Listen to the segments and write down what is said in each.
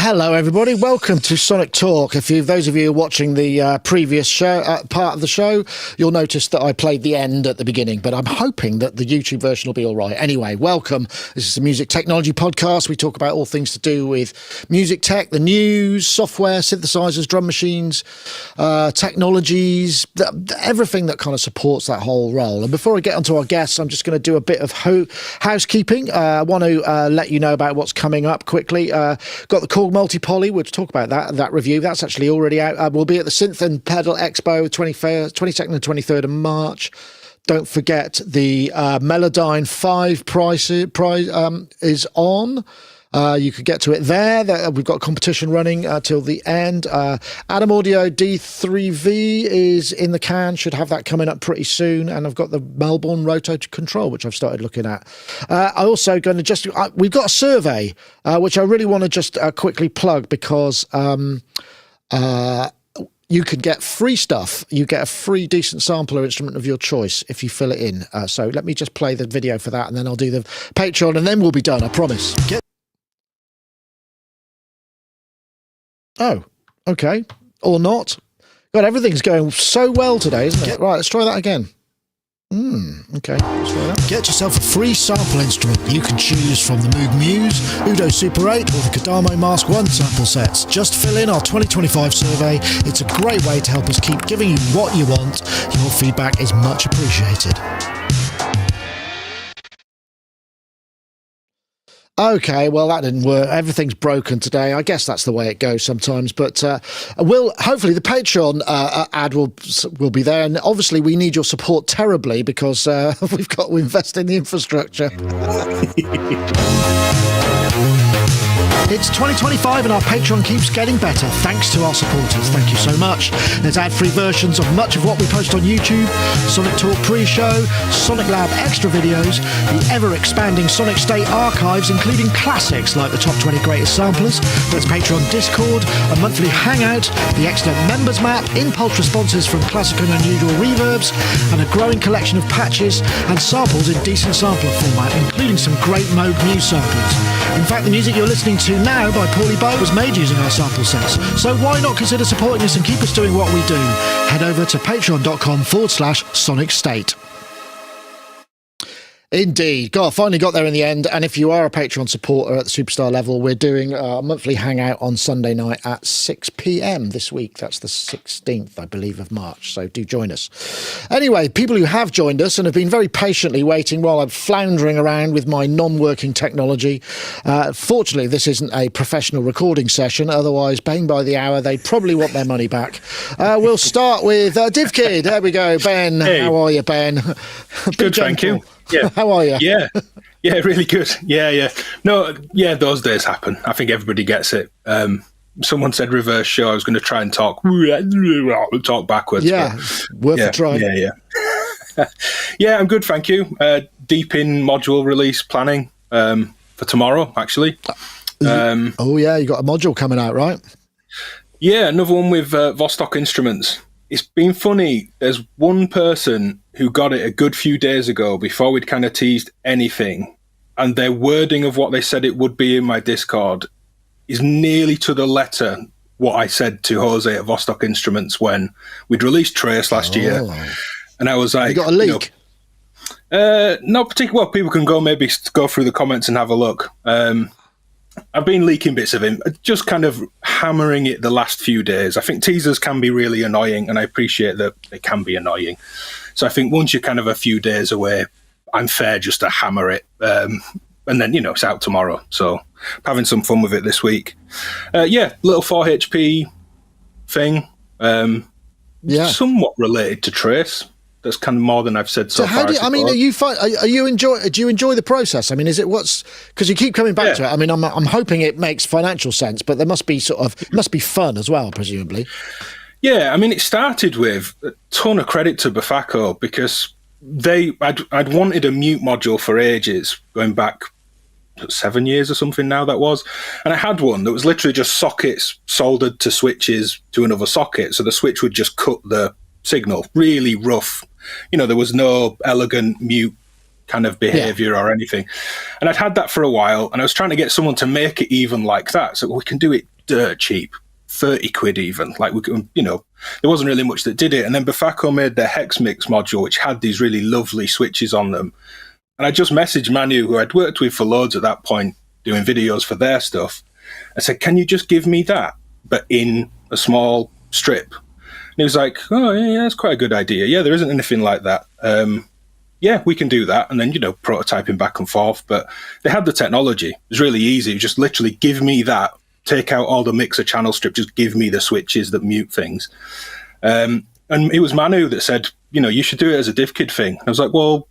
Hello, everybody. Welcome to Sonic Talk. Those of you watching the previous show, part of the show, you'll notice that I played the end at the beginning, but I'm hoping that the YouTube version will be all right. Anyway, welcome. This is a music technology podcast. We talk about all things to do with music tech, the news, software, synthesizers, drum machines, technologies, everything that kind of supports that whole role. And before I get onto our guests, I'm just going to do a bit of housekeeping. I want to let you know about what's coming up quickly. Got the Korg Paulee. We'll talk about that review. That's actually already out. We'll be at the Synth and Pedal Expo 22nd and 23rd of March. Don't forget the Melodyne 5 prize is on. You could get to it there. We've got a competition running till the end. Adam Audio D3V is in the can. Should have that coming up pretty soon. And I've got the Melbourne Roto Control, which I've started looking at. I also going to we've got a survey, which I really want to just quickly plug because you can get free stuff. You get a free decent sampler instrument of your choice if you fill it in. So let me just play the video for that, and then I'll do the Patreon, and then we'll be done, I promise. Oh, okay. Or not. God, everything's going so well today, isn't it? Right, let's try that again. Okay, let's try that. Get yourself a free sample instrument. You can choose from the Moog Muse, Udo Super 8 or the Kodamo Mask 1 sample sets. Just fill in our 2025 survey. It's a great way to help us keep giving you what you want. Your feedback is much appreciated. Okay, well, that didn't work. Everything's broken today. I guess that's the way it goes sometimes. But hopefully the Patreon ad will be there. And obviously we need your support terribly because we've got to invest in the infrastructure. It's 2025 and our Patreon keeps getting better thanks to our supporters. Thank you so much. There's ad-free versions of much of what we post on YouTube, Sonic Talk pre-show, Sonic Lab extra videos, the ever-expanding Sonicstate archives, including classics like the top 20 greatest samplers. There's Patreon Discord, a monthly hangout, the excellent members map, impulse responses from classic and unusual reverbs, and a growing collection of patches and samples in decent sampler format, including some great Moog Muse samples. In fact, the music you're listening to now by Paulee was made using our sample sets. So why not consider supporting us and keep us doing what we do? Head over to patreon.com/Sonicstate. Indeed. God, finally got there in the end. And if you are a Patreon supporter at the superstar level, we're doing a monthly hangout on Sunday night at 6 p.m. this week. That's the 16th, I believe, of March. So do join us. Anyway, people who have joined us and have been very patiently waiting while I'm floundering around with my non-working technology. Fortunately, this isn't a professional recording session. Otherwise, paying by the hour, they'd probably want their money back. We'll start with DivKid. There we go. Ben, hey. How are you, Ben? Good, thank you. Yeah. How are you? Yeah, really good. Yeah. No, yeah, those days happen. I think everybody gets it. Someone said reverse show. I was going to try and talk backwards. Yeah, worth a try. Yeah. Yeah, I'm good, thank you. Deep in module release planning for tomorrow, actually. Oh, yeah, you got a module coming out, right? Yeah, another one with Vostok Instruments. It's been funny. There's one person who got it a good few days ago before we'd kind of teased anything, and their wording of what they said it would be in my Discord is nearly to the letter what I said to Jose at Vostok Instruments when we'd released Trace last year. And I was like... You got a leak? Not particularly. Well, people can maybe go through the comments and have a look. I've been leaking bits of him, just kind of hammering it the last few days. I think teasers can be really annoying, and I appreciate that they can be annoying. So I think once you're kind of a few days away, I'm fair just to hammer it. And then, it's out tomorrow. So I'm having some fun with it this week. Little 4HP thing. Somewhat related to Trace. That's kind of more than I've said so far. Do you enjoy the process? I mean, is it because you keep coming back to it? I mean, I'm hoping it makes financial sense, but there must be it must be fun as well, presumably. Yeah, I mean, it started with a ton of credit to Bafako because I'd wanted a mute module for ages, going back 7 years or something now that was, and I had one that was literally just sockets soldered to switches to another socket, so the switch would just cut the signal, really rough. There was no elegant mute kind of behavior or anything. And I'd had that for a while, and I was trying to get someone to make it even like that. So we can do it dirt cheap, 30 quid even. Like, we could, you know, there wasn't really much that did it. And then Befako made their Hex Mix module, which had these really lovely switches on them. And I just messaged Manu, who I'd worked with for loads at that point, doing videos for their stuff. I said, can you just give me that, but in a small strip? And he was like, oh, yeah, that's quite a good idea. Yeah, there isn't anything like that. Yeah, we can do that. And then, you know, prototyping back and forth. But they had the technology. It was really easy. It was just literally give me that, take out all the mixer channel strip, just give me the switches that mute things. And it was Manu that said, you know, you should do it as a DivKid thing. I was like, well,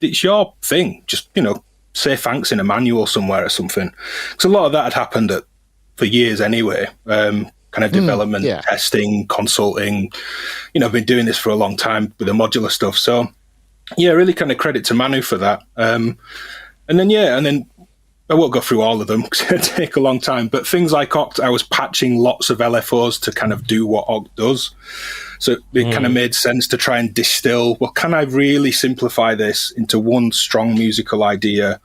it's your thing. Just, you know, say thanks in a manual somewhere or something. Because a lot of that had happened for years anyway. Kind of development, testing, consulting. You know, I've been doing this for a long time with the modular stuff. So, yeah, really kind of credit to Manu for that. And then I won't go through all of them because it'd take a long time. But things like Oct, I was patching lots of LFOs to kind of do what Oct does. So it kind of made sense to try and distill, well, can I really simplify this into one strong musical idea?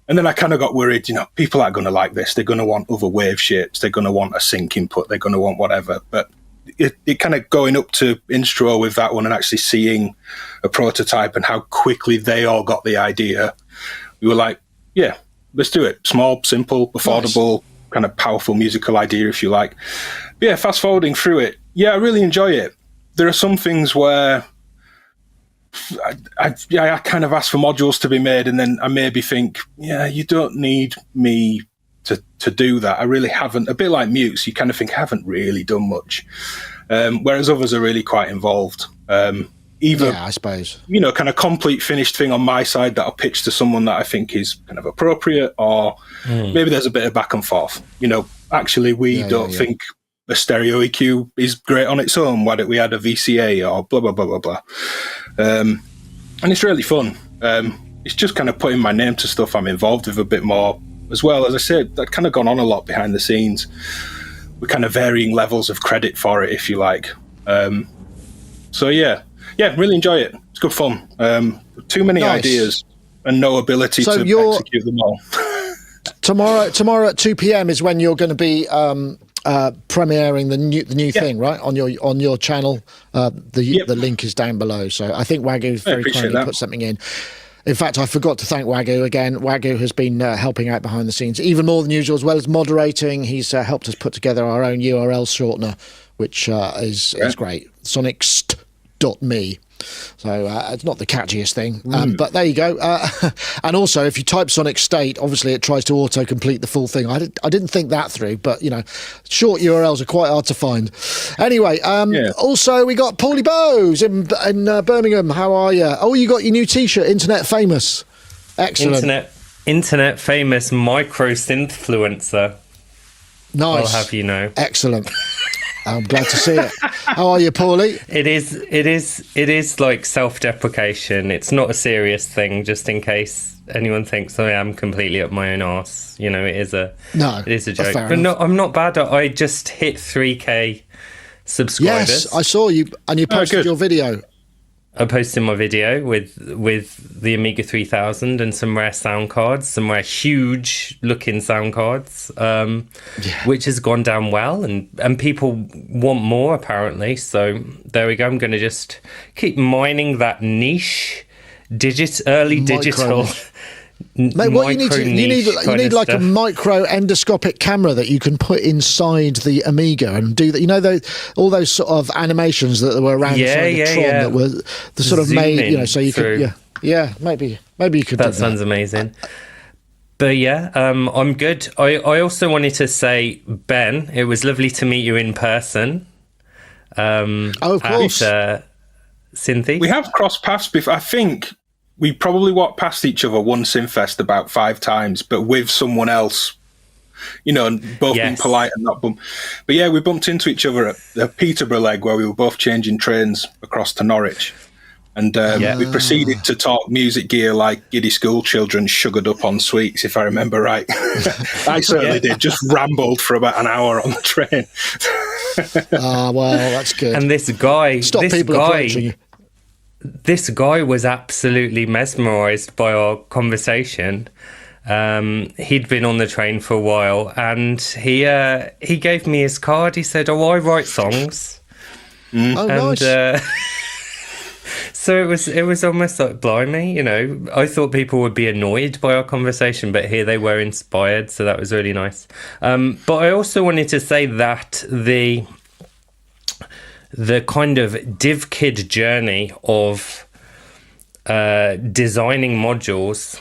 And then I kind of got worried, you know, people aren't going to like this. They're going to want other wave shapes. They're going to want a sync input. They're going to want whatever. But it kind of going up to Instro with that one and actually seeing a prototype and how quickly they all got the idea, we were like, yeah, let's do it. Small, simple, affordable, kind of powerful musical idea, if you like. But yeah, fast forwarding through it, yeah, I really enjoy it. There are some things where I kind of ask for modules to be made, and then I maybe think, yeah, you don't need me to do that. I really haven't. A bit like Mutes, you kind of think I haven't really done much, whereas others are really quite involved. Either, I suppose, you know, kind of complete finished thing on my side that I'll pitch to someone that I think is kind of appropriate, or maybe there's a bit of back and forth. You know, actually, we don't think a stereo EQ is great on its own. Why don't we add a VCA or blah, blah, blah, blah, blah. And it's really fun. It's just kind of putting my name to stuff I'm involved with a bit more as well. As I said, I've kind of gone on a lot behind the scenes with kind of varying levels of credit for it, if you like. So yeah, really enjoy it. It's good fun. Too many ideas and no ability to execute them all. Tomorrow at 2 p.m. is when you're going to be premiering the new thing, right, on your channel. The link is down below, so I think Wagyu very kindly put something in. In fact, I forgot to thank Wagyu again. Wagyu has been helping out behind the scenes even more than usual, as well as moderating. He's helped us put together our own URL shortener, which is great. Sonicstate.me. So it's not the catchiest thing, but there you go. And also, if you type Sonic State, obviously it tries to auto-complete the full thing. I didn't think that through, but, you know, short URLs are quite hard to find. Anyway, also we got Paulee Bowes in Birmingham. How are you? Oh, you got your new T-shirt, Internet Famous. Excellent. Internet Famous micro synthfluencer. Nice. I'll have you know. Excellent. I'm glad to see it. How are you, Paulee? It is like self-deprecation. It's not a serious thing, just in case anyone thinks I am completely up my own arse. You know, it is a joke. But no, I'm not bad. I just hit 3K subscribers. Yes, I saw you, and you posted your video. I posted my video with the Amiga 3000 and some rare sound cards, some rare huge looking sound cards, which has gone down well, and people want more apparently. So there we go. I'm going to just keep mining that niche, digital. Mate, what you need like a micro endoscopic camera that you can put inside the Amiga and do that. You know, all those sort of animations that were around the Tron that were the sort of made, you know, so you could, maybe you could. That sounds amazing. But yeah, I'm good. I also wanted to say, Ben, it was lovely to meet you in person. Of course. At Synthes. We have crossed paths before. I think we probably walked past each other one Synfest about 5 times, but with someone else, you know, and both being polite and not bump. But yeah, we bumped into each other at the Peterborough leg where we were both changing trains across to Norwich. And we proceeded to talk music gear like giddy school children sugared up on sweets, if I remember right. I certainly did. Just rambled for about an hour on the train. Well, that's good. And this guy... approaching you. This guy was absolutely mesmerised by our conversation. He'd been on the train for a while, and he gave me his card. He said, "Oh, I write songs." Oh, And nice. so it was almost like, blimey, you know, I thought people would be annoyed by our conversation, but here they were inspired, so that was really nice. But I also wanted to say that the kind of DivKid journey of designing modules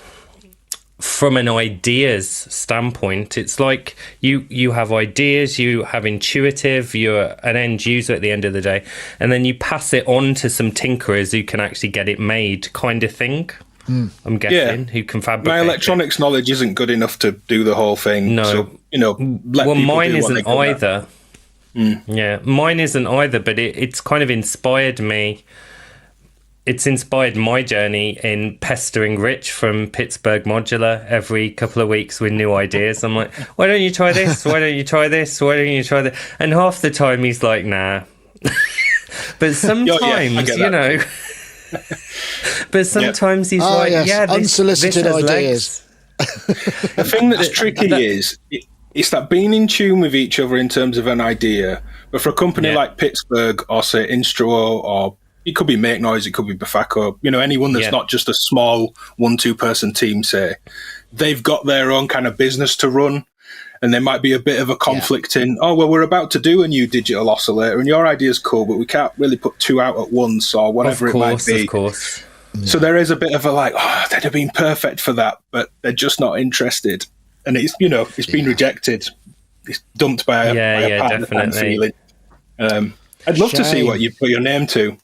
from an ideas standpoint, it's like you have ideas, you have intuitive, you're an end user at the end of the day, and then you pass it on to some tinkerers who can actually get it made, kind of thing. I'm guessing, who can fabricate. My electronics knowledge isn't good enough to do the whole thing. No. So, you know, let people mine do what isn't they can. either. Yeah, mine isn't either, but it's kind of inspired me. It's inspired my journey in pestering Rich from Pittsburgh Modular every couple of weeks with new ideas. I'm like, why don't you try this? Why don't you try this? Why don't you try that? And half the time he's like, nah. But sometimes, you know, but sometimes he's like, yes. yeah, Unsolicited this has ideas. The thing that's tricky is it's that being in tune with each other in terms of an idea. But for a company like Pittsburgh or say Instruo, or it could be Make Noise, it could be Bafako, you know, anyone that's not just a small 1-2 person team, say, they've got their own kind of business to run. And there might be a bit of a conflict in, oh, well, we're about to do a new digital oscillator and your idea's cool, but we can't really put two out at once or whatever it might be. Of course. So there is a bit of a like, oh, they'd have been perfect for that, but they're just not interested. And it's, you know, it's been rejected. It's dumped by a partner kind of feeling. I'd love to see what you put your name to.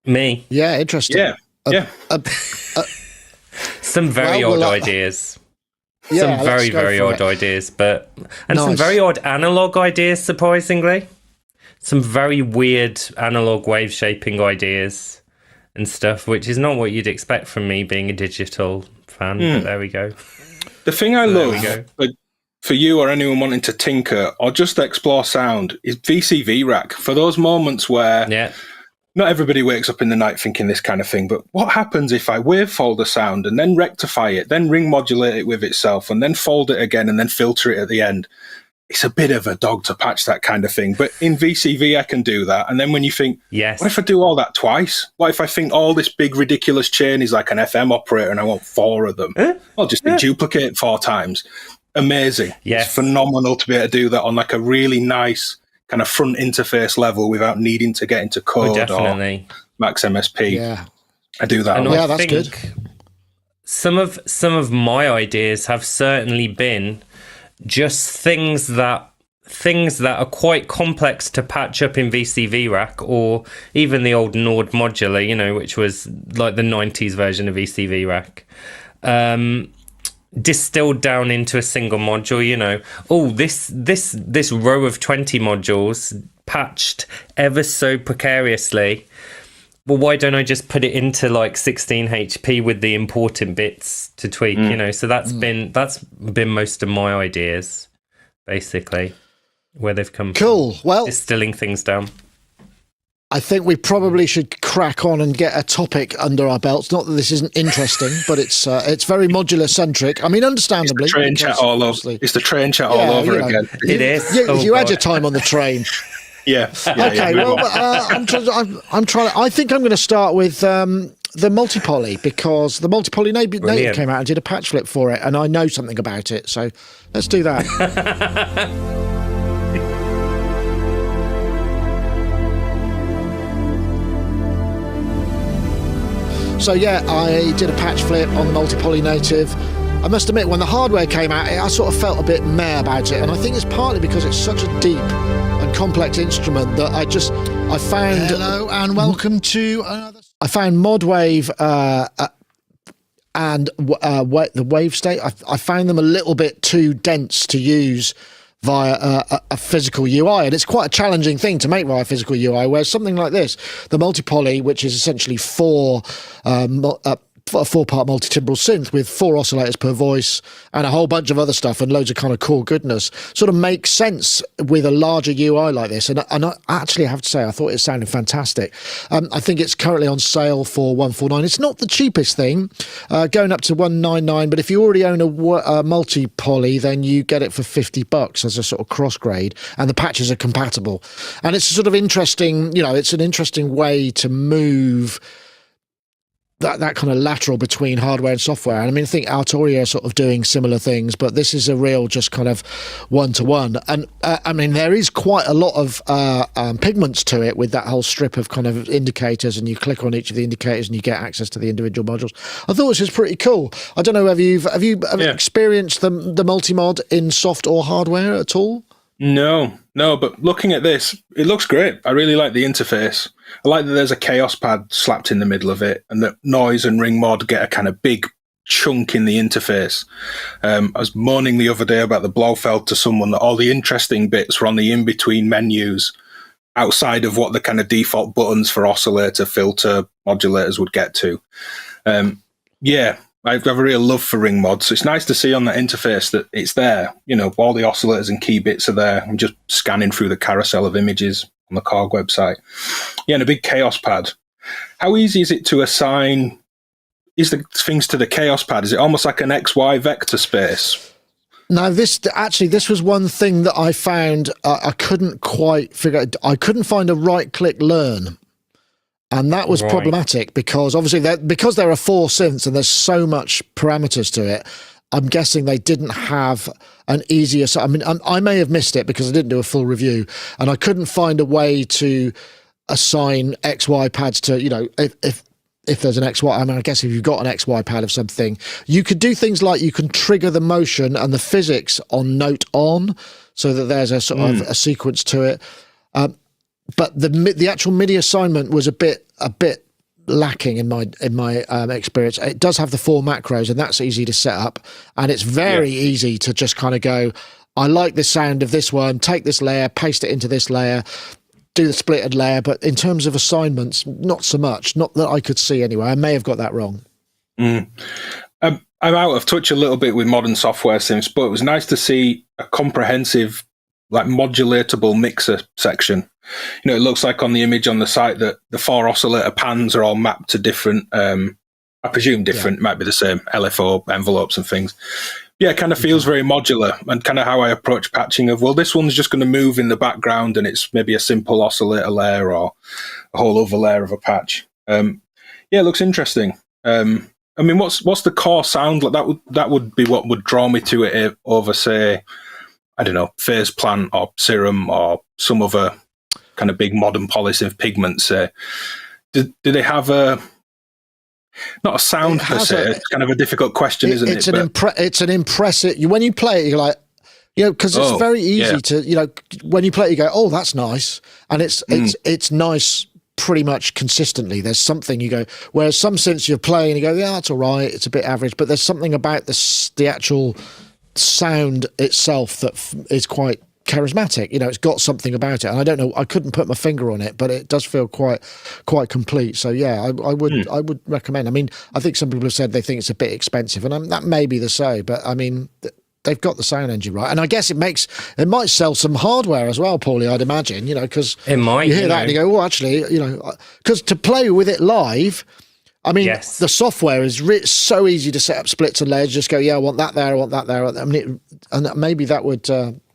Me? Yeah, interesting. Yeah. Some very odd ideas. Yeah, some very odd ideas, and some very odd analog ideas, surprisingly. Some very weird analog wave shaping ideas and stuff, which is not what you'd expect from me being a digital fan, but there we go. The thing I love for you or anyone wanting to tinker or just explore sound is VCV rack. For those moments where not everybody wakes up in the night thinking this kind of thing, but what happens if I wavefold a sound and then rectify it, then ring modulate it with itself and then fold it again and then filter it at the end? It's a bit of a dog to patch, that kind of thing. But in VCV, I can do that. And then when you think, what if I do all that twice? What if I think all this big, ridiculous chain is like an FM operator and I want 4 of them? I'll just duplicate 4 times. Amazing. It's phenomenal to be able to do that on like a really nice kind of front interface level without needing to get into code or Max MSP. Yeah. I do that. And that's good. Some of my ideas have certainly been just things that are quite complex to patch up in VCV rack, or even the old Nord modular, you know, which was like the 90s version of VCV rack. Distilled down into a single module, you know. Oh, this row of 20 modules patched ever so precariously. Well, why don't I just put it into like 16 HP with the important bits to tweak, you know? So that's been most of my ideas, basically, where they've come from. Well, distilling things down. I think we probably should crack on and get a topic under our belts. Not that this isn't interesting, but it's very modular centric. I mean, understandably, it's the train chat all over. It's the train chat all over again. It is. You had your time on the train. Okay. Well, I'm trying. I think I'm going to start with the multi-poly, because the multi-poly native came out and did a patch flip for it, and I know something about it. So let's do that. So I did a patch flip on the multi-poly native. I must admit, when the hardware came out, I sort of felt a bit meh about it, and I think it's partly because it's such a deep and complex instrument that I found. Hello and welcome to another. I found ModWave and the Wave State. I found them a little bit too dense to use via a physical UI, and it's quite a challenging thing to make via physical UI, whereas something like this, the multi-poly, which is essentially 4 a 4-part multi-timbral synth with 4 oscillators per voice and a whole bunch of other stuff and loads of kind of cool goodness sort of makes sense with a larger UI like this. And I actually have to say, I thought it sounded fantastic. I think it's currently on sale for $149. It's not the cheapest thing, going up to $199, but if you already own a multi-poly, then you get it for $50 as a sort of cross grade, and the patches are compatible. And it's sort of interesting, it's an interesting way to move that kind of lateral between hardware and software. And I mean, I think Arturia are sort of doing similar things, but this is a real just kind of one-to-one. And I mean, there is quite a lot of pigments to it with that whole strip of kind of indicators, and you click on each of the indicators and you get access to the individual modules. I thought this was pretty cool. I don't know whether have you experienced the multi-mod in soft or hardware at all? No, but looking at this, it looks great. I really like the interface. I like that there's a chaos pad slapped in the middle of it, and that noise and ring mod get a kind of big chunk in the interface. I was moaning the other day about the Blofeld to someone that all the interesting bits were on the in-between menus outside of what the kind of default buttons for oscillator, filter, modulators would get to. I have a real love for ring mods. So it's nice to see on that interface that it's there. All the oscillators and key bits are there. I'm just scanning through the carousel of images on the Korg website. Yeah, and a big chaos pad. How easy is it to assign the things to the chaos pad? Is it almost like an XY vector space? Now, this was one thing that I found I couldn't quite figure out. I couldn't find a right-click learn. And that was problematic because obviously because there are 4 synths and there's so much parameters to it, I'm guessing they didn't have an easier... I mean, I may have missed it because I didn't do a full review, and I couldn't find a way to assign XY pads to, if there's an XY. I mean, I guess if you've got an XY pad of something, you could do things like you can trigger the motion and the physics on note on so that there's a sort of a sequence to it. But the actual MIDI assignment was a bit lacking in my experience. It does have the 4 macros, and that's easy to set up, and it's very easy to just kind of go, I like the sound of this one, take this layer, paste it into this layer, do the splitted layer. But in terms of assignments, not so much, not that I could see anyway. I may have got that wrong. I'm out of touch a little bit with modern software synths, but it was nice to see a comprehensive, like, modulatable mixer section. It looks like on the image on the site that the 4 oscillator pans are all mapped to different, I presume different, might be the same, LFO envelopes and things. Yeah, it kind of feels very modular, and kind of how I approach patching of, well, this one's just going to move in the background and it's maybe a simple oscillator layer or a whole other layer of a patch. It looks interesting. I mean, what's the core sound? Like that would be what would draw me to it over, say, I don't know, Phase Plant or Serum or some other kind of big modern polysynth pigment, say. Do they have not a sound per se? It's kind of a difficult question, isn't it? It's an impressive... When you play it, you're like... because it's very easy to... when you play it, you go, oh, that's nice. And it's nice pretty much consistently. There's something you go... Whereas some synths you're playing and you go, yeah, that's all right, it's a bit average. But there's something about the actual sound itself that is quite charismatic. It's got something about it, and I don't know, I couldn't put my finger on it, but it does feel quite complete. So I would recommend. I mean, I think some people have said they think it's a bit expensive, and that may be the so, but I mean, they've got the sound engine right, and I guess it might sell some hardware as well, Paulie, I'd imagine. Because it might, you hear that and you go, oh, actually, because to play with it live, I mean, the software is so easy to set up splits and layers. Just go, I want that there, I want that there. I mean, and maybe that would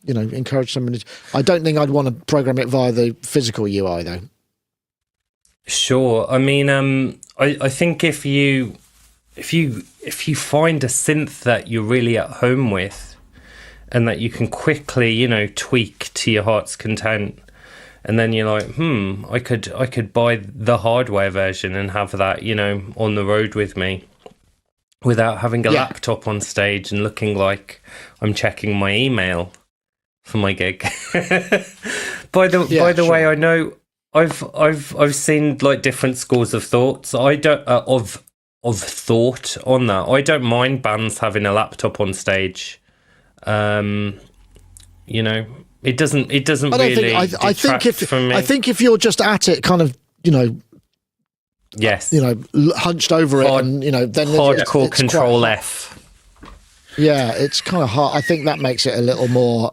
encourage somebody to... I don't think I'd want to program it via the physical UI though. Sure. I mean, I think if you find a synth that you're really at home with, and that you can quickly, tweak to your heart's content, and then you're like, I could buy the hardware version and have that, on the road with me, without having a laptop on stage and looking like I'm checking my email for my gig. By the way, I know I've seen like different schools of thoughts. I don't of thought on that. I don't mind bands having a laptop on stage. It doesn't really. I think if you're just at it, kind of, Yes. Hunched over it, and then hardcore it's Control F. Yeah, it's kind of hard. I think that makes it a little more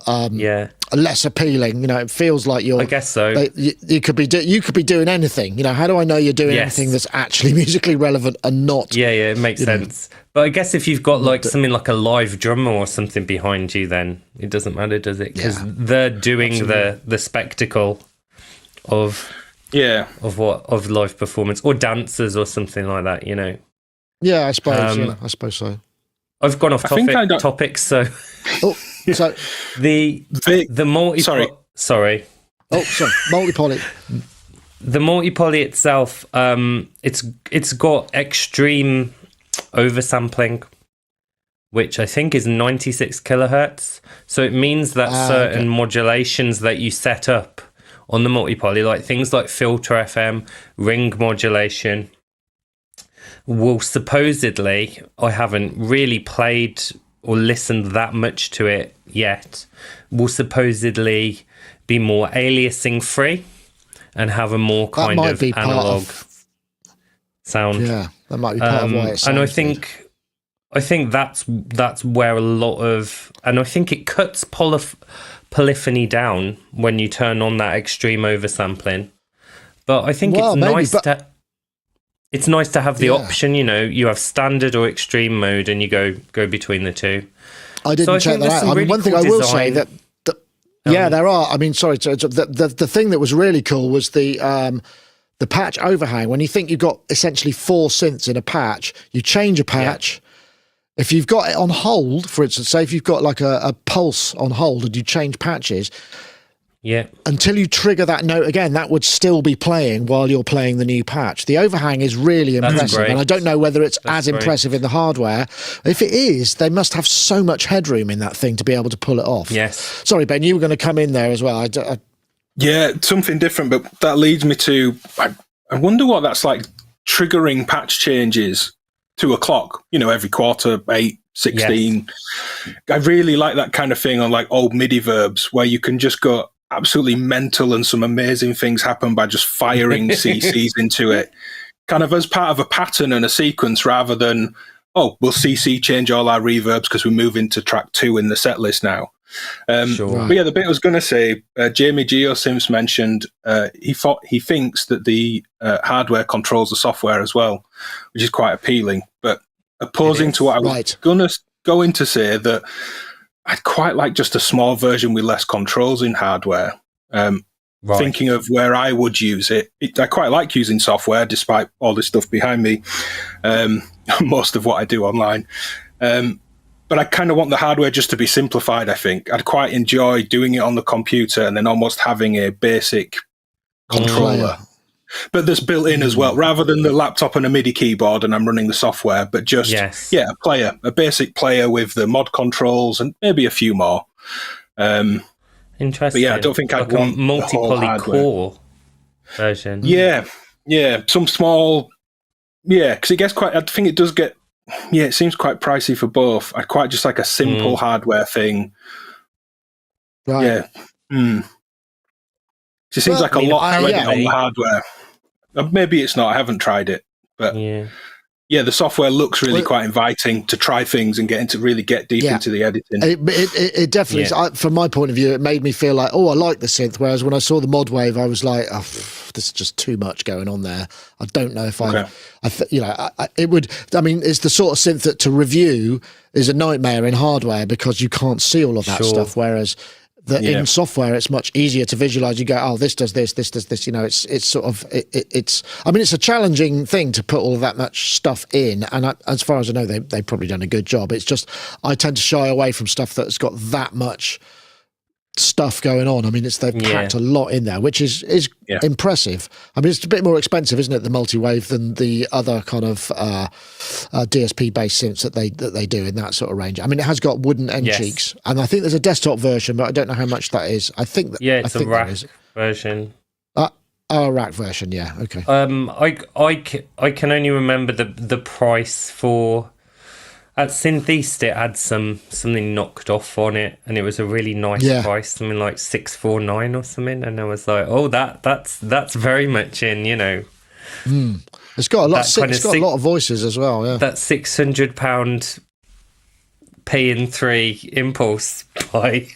less appealing. It feels like you're. I guess so. You could be doing anything. How do I know you're doing anything that's actually musically relevant and not? Yeah, it makes sense. But I guess if you've got like something like a live drummer or something behind you, then it doesn't matter, does it? Because they're doing the spectacle of live performance, or dancers or something like that. Yeah, I suppose. I suppose so. I've gone off topics, so. So the multi. Sorry. Oh, sorry. Multi-poly. The multi-poly itself, it's got extreme oversampling, which I think is 96 kilohertz. So it means that certain modulations that you set up on the multi-poly, like things like filter FM, ring modulation, will supposedly, I haven't really played or listened that much to it yet, will supposedly be more aliasing free and have a more kind of analog sound. Yeah, that might be part of why it sounds. And I think that's where a lot of, and I think it cuts polyphony down when you turn on that extreme oversampling. But I think it's nice to have the option. You have standard or extreme mode, and you go between the two. I didn't check that out. One thing I will say that there are. I mean, sorry. The thing that was really cool was the patch overhang. When you think you've got essentially 4 synths in a patch, you change a patch. Yeah. If you've got it on hold, for instance, say if you've got like a pulse on hold and you change patches, until you trigger that note again, that would still be playing while you're playing the new patch. The overhang is really impressive, and I don't know whether it's impressive in the hardware. If it is, they must have so much headroom in that thing to be able to pull it off. Yes. Sorry, Ben, you were going to come in there as well. Yeah, something different, but that leads me to, I wonder what that's like, triggering patch changes to a clock, every quarter, 8, 16. Yes. I really like that kind of thing on like old MIDI verbs where you can just go absolutely mental and some amazing things happen by just firing CCs into it, kind of as part of a pattern and a sequence, rather than, we'll CC change all our reverbs because we move into track 2 in the set list now. Sure. But yeah, the bit I was going to say, Jamie Geosims mentioned he thinks that the hardware controls the software as well, which is quite appealing. But opposing to what I was going to go in to say, that I'd quite like just a small version with less controls in hardware. Thinking of where I would use it, I quite like using software, despite all this stuff behind me, most of what I do online. But I kind of want the hardware just to be simplified, I think. I'd quite enjoy doing it on the computer and then almost having a basic controller. But that's built in as well, rather than the laptop and a MIDI keyboard and I'm running the software, but just, a basic player with the mod controls and maybe a few more. Interesting. But yeah, I don't think I'd want a multi-poly core version. Yeah, some small, because it gets quite, I think it does get, it seems quite pricey for both. I'd quite just like a simple hardware thing. Right. Yeah. It seems like a lot on the hardware. Maybe it's not. I haven't tried it. But yeah, the software looks really quite inviting to try things and really get deep into the editing. It definitely is. From my point of view, it made me feel like, I like the synth. Whereas when I saw the mod wave, I was like, this is just too much going on there. I don't know if it would. I mean, it's the sort of synth that to review is a nightmare in hardware because you can't see all of that stuff. Whereas in software, it's much easier to visualize. You go, this does this, this does this. It's sort of it's. I mean, it's a challenging thing to put all of that much stuff in. And as far as I know, they've probably done a good job. It's just I tend to shy away from stuff that's got that much stuff going on. I mean, they've packed a lot in there, which is impressive. I mean, it's a bit more expensive, isn't it, the multi-wave than the other kind of DSP based synths that they do in that sort of range. I mean, it has got wooden end cheeks, and I think there's a desktop version, but I don't know how much that is. I think that it's a rack version. A rack version, okay. I can only remember the price for. At Syntheast, it had something knocked off on it, and it was a really nice price, something like $649 or something. And I was like, that's very much in, It's got a lot. It's got a lot of voices as well. Yeah, that £600 P&3 impulse buy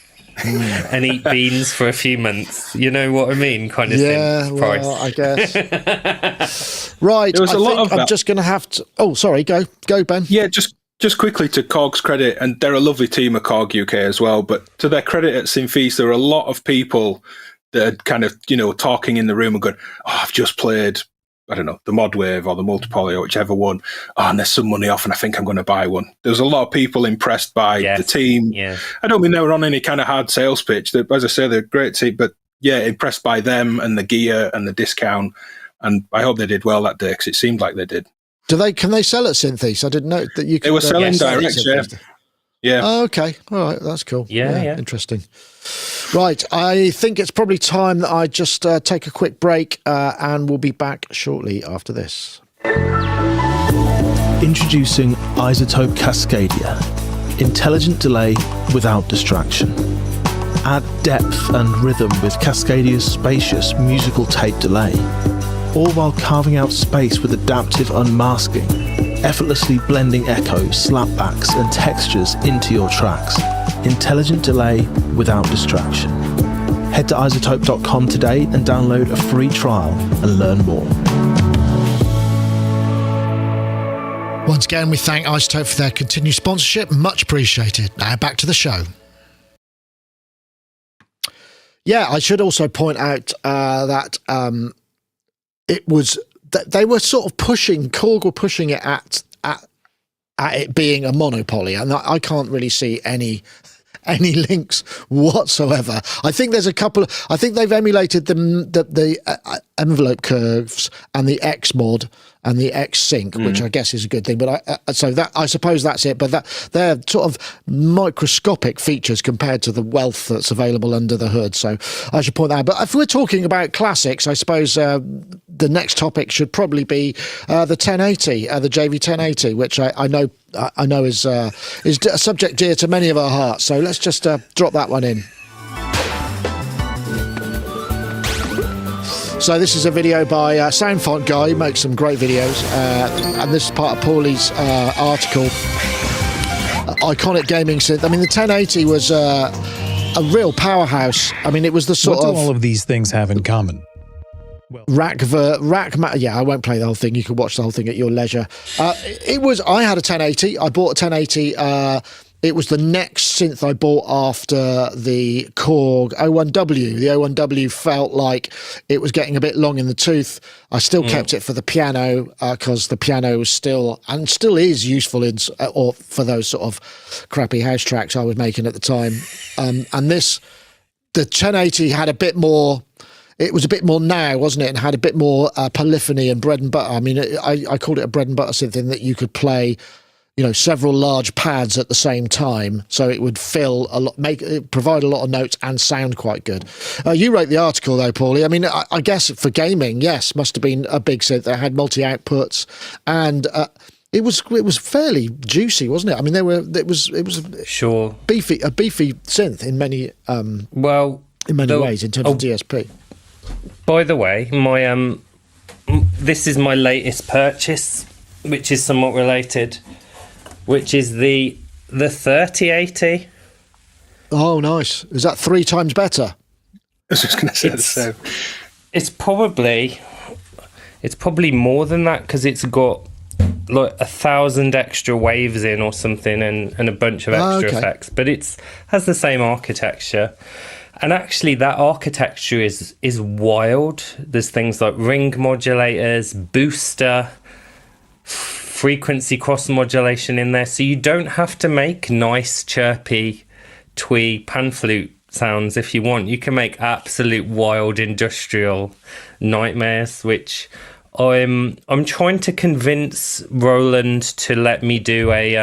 and eat beans for a few months. You know what I mean? Kind of price. I guess. Right. There was a lot of that. I'm just going to have to. Oh, sorry. Go, Ben. Yeah, just quickly to Korg's credit, and they're a lovely team at Korg UK as well. But to their credit at Synfeast, there were a lot of people that had kind of, talking in the room and going, "Oh, I've just played, I don't know, the Modwave or the Multipoly or whichever one. Oh, and there's some money off, and I think I'm going to buy one." There was a lot of people impressed by the team. Yeah. I don't mean they were on any kind of hard sales pitch. As I say, they're a great team, but yeah, impressed by them and the gear and the discount. And I hope they did well that day because it seemed like they did. Can they sell at Synfeast? I didn't know that you could. They were selling direct, yeah. Oh, okay. All right. That's cool. Yeah. Interesting. Right. I think it's probably time that I just take a quick break and we'll be back shortly after this. Introducing iZotope Cascadia. Intelligent delay without distraction. Add depth and rhythm with Cascadia's spacious musical tape delay, all while carving out space with adaptive unmasking, effortlessly blending echoes, slapbacks and textures into your tracks. Intelligent delay without distraction. Head to iZotope.com today and download a free trial and learn more. Once again, we thank iZotope for their continued sponsorship. Much appreciated. Now back to the show. Yeah, I should also point out that it was that they were sort of Korg were pushing it at it being a monopoly, and I can't really see any links whatsoever. I think there's a couple. I think they've emulated the envelope curves and the X mod and the X sync, which I guess is a good thing. But I suppose that's it. But they're sort of microscopic features compared to the wealth that's available under the hood. So I should point that out. But if we're talking about classics, I suppose the next topic should probably be the 1080, the JV-1080, which I know is a subject dear to many of our hearts. So let's just drop that one in. So this is a video by Soundfont Guy, who makes some great videos, and this is part of Paulee's article. Iconic gaming synth. I mean, the 1080 was a real powerhouse. I mean, it was the sort of... What do all of these things have in common? Yeah, I won't play the whole thing. You can watch the whole thing at your leisure. I had a 1080. I bought a 1080. It was the next synth I bought after the Korg 01W. The 01W felt like it was getting a bit long in the tooth. I still kept it for the piano because the piano was still is useful or for those sort of crappy house tracks I was making at the time. And the 1080 had a bit more. It was a bit more now, wasn't it? And had a bit more polyphony and bread and butter. I mean, I called it a bread and butter synth in that you could play, several large pads at the same time, so it would fill a lot, provide a lot of notes and sound quite good. You wrote the article though, Paulie. I mean, I guess for gaming, yes, must have been a big synth that had multi outputs, and it was fairly juicy, wasn't it? I mean, it was sure a beefy synth in many ways in terms of DSP. By the way, my this is my latest purchase, which is somewhat related, which is the 3080. Oh, nice. Is that 3 times better? I was just going to say the same. It's probably more than that, because it's got like 1,000 extra waves in or something, and a bunch of extra effects, but it has the same architecture. And actually, that architecture is wild. There's things like ring modulators, booster, frequency cross modulation in there, so you don't have to make nice chirpy twee pan flute sounds if you want. You can make absolute wild industrial nightmares, which I'm trying to convince Roland to let me do a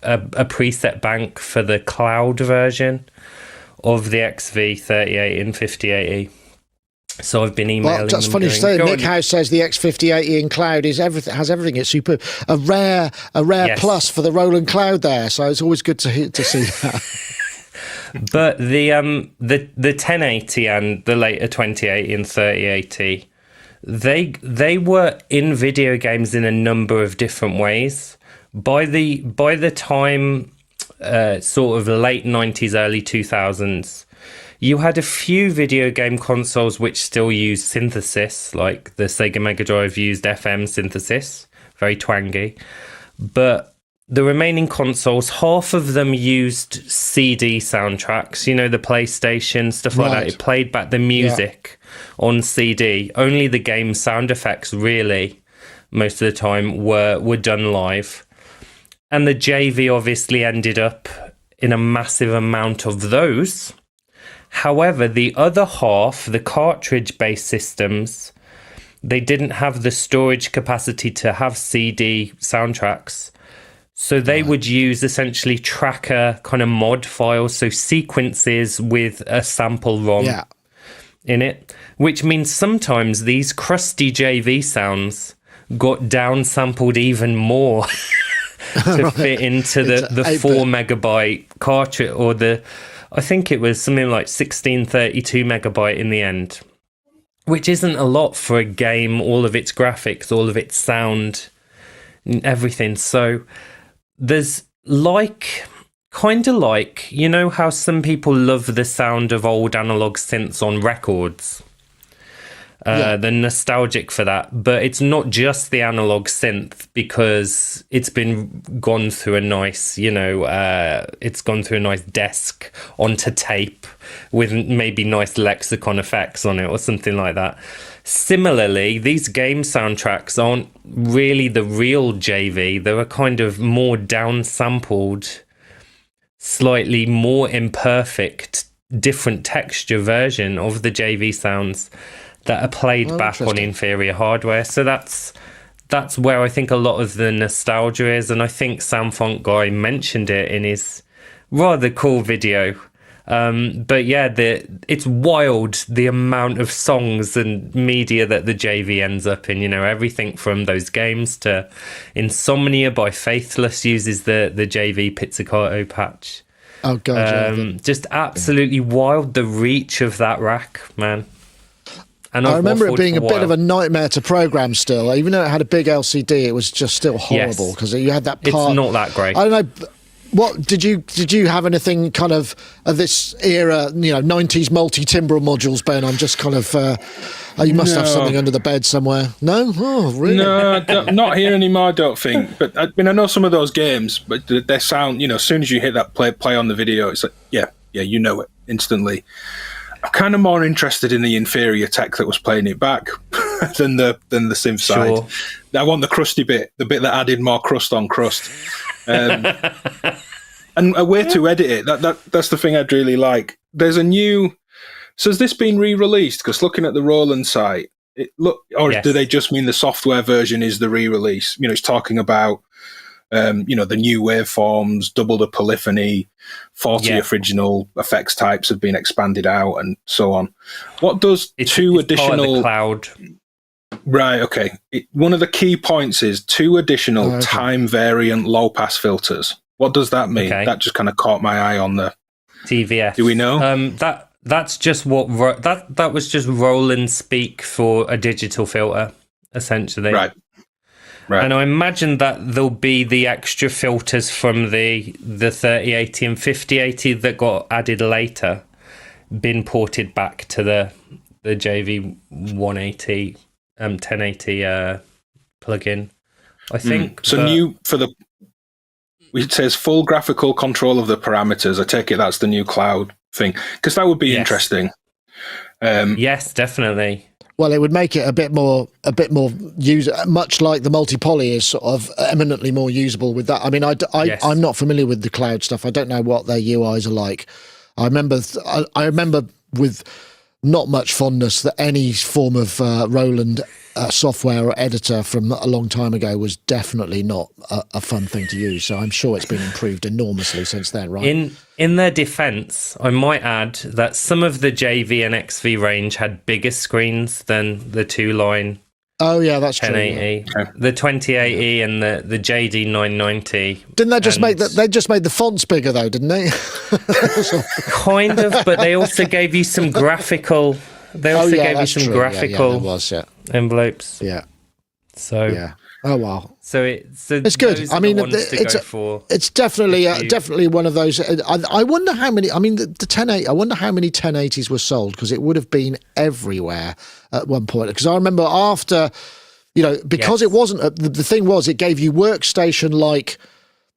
preset bank for the cloud version of the XV-3080 and 5080. So I've been emailing. Well, that's funny to say. Nick House says the X5080 in cloud has everything. It's super. A rare plus for the Roland Cloud there. So it's always good to see that. But the 1080 and the later 2080 and 3080, they were in video games in a number of different ways. By the time sort of late 90s, early 2000s, you had a few video game consoles which still used synthesis, like the Sega Mega Drive used FM synthesis, very twangy. But the remaining consoles, half of them used CD soundtracks, the PlayStation, stuff like that. It played back the music on CD. Only the game sound effects, really, most of the time, were done live. And the JV obviously ended up in a massive amount of those. However, the other half, the cartridge-based systems, they didn't have the storage capacity to have CD soundtracks. So they would use essentially tracker kind of mod files, so sequences with a sample ROM in it, which means sometimes these crusty JV sounds got downsampled even more to fit into the 4 megabyte cartridge, or I think it was something like 1632 megabyte in the end, which isn't a lot for a game, all of its graphics, all of its sound, everything. So there's kind of like, how some people love the sound of old analog synths on records. They're nostalgic for that, but it's not just the analog synth, because it's been gone through a nice, it's gone through a nice desk onto tape with maybe nice lexicon effects on it or something like that. Similarly, these game soundtracks aren't really the real JV. They're a kind of more downsampled, slightly more imperfect, different texture version of the JV sounds that are played back on inferior hardware. So that's where I think a lot of the nostalgia is, and I think Soundfunk Guy mentioned it in his rather cool video. But yeah, it's wild the amount of songs and media that the JV ends up in. Everything from those games to Insomnia by Faithless uses the JV pizzicato patch. Oh god, just absolutely wild, the reach of that rack, man. And I remember it being a bit of a nightmare to program still. Even though it had a big LCD, it was just still horrible because you had that part. It's not that great. I don't know. What did you have anything kind of this era, 90s multi-timbral modules, Ben? I'm just kind of, you must have something under the bed somewhere. No? Oh, really? No, not here anymore, I don't think. But I know some of those games, but their sound, as soon as you hit that play on the video, it's like, yeah, you know it instantly. I'm kind of more interested in the inferior tech that was playing it back than the synth side. I want the crusty bit, the bit that added more crust on crust. And a way to edit it. That's the thing I'd really like. There's a new. So has this been re-released? Because looking at the Roland site, do they just mean the software version is the re-release? It's talking about the new waveforms, double the polyphony, 40 original effects types have been expanded out, and so on. What does two additional part of the cloud? Right, okay. One of the key points is 2 additional time variant low pass filters. What does that mean? Okay. That just kind of caught my eye on the TVF. Do we know? That's just what that was just Roland speak for a digital filter, essentially. Right. And I imagine that there'll be the extra filters from the 3080 and 5080 that got added later, been ported back to the JV-1080 plugin. I think. So new for the. It says full graphical control of the parameters. I take it that's the new cloud thing, because that would be interesting. Yes, definitely. Well, it would make it a bit more user, much like the multi-poly is sort of eminently more usable with that. I mean, I'm not familiar with the cloud stuff. I don't know what their UIs are like. I remember with not much fondness that any form of Roland software or editor from a long time ago was definitely not a fun thing to use. So I'm sure it's been improved enormously since then, right? In their defense, I might add that some of the JV and XV range had bigger screens than the 2-line. Oh yeah, that's 1080, true. Yeah. The 2080 and the JD990. Didn't they just make that? They just made the fonts bigger though, didn't they? Kind of, but they also gave you some graphical They also gave you that's some true. graphical there was, envelopes. yeah. So Yeah. Oh wow. So it's good. Those I are mean, the ones to go for. It's definitely one of those. I wonder how many. I mean, the 1080. I wonder how many 1080s were sold, because it would have been everywhere at one point. Because I remember after, because it wasn't the thing was it gave you workstation like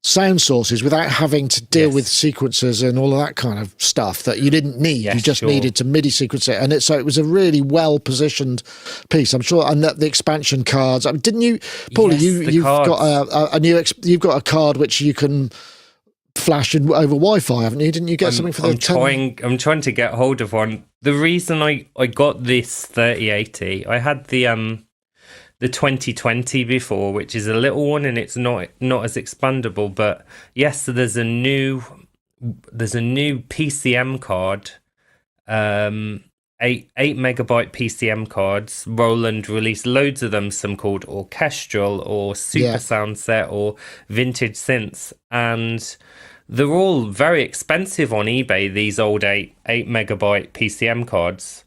sound sources without having to deal with sequencers and all of that kind of stuff that you didn't need. You just needed to MIDI sequence it, and so it was a really well positioned piece, I'm sure. And the expansion cards. I mean, didn't you, Paulie? You've got you've got a card which you can flash over Wi-Fi, haven't you? Didn't you get something for the? I'm trying to get hold of one. The reason I got this 3080, I had the 2020 before, which is a little one and it's not as expandable. But yes, so there's a new PCM card, 8 megabyte PCM cards. Roland released loads of them, some called orchestral or super sound set or vintage synths, and they're all very expensive on eBay, these old 8 megabyte PCM cards.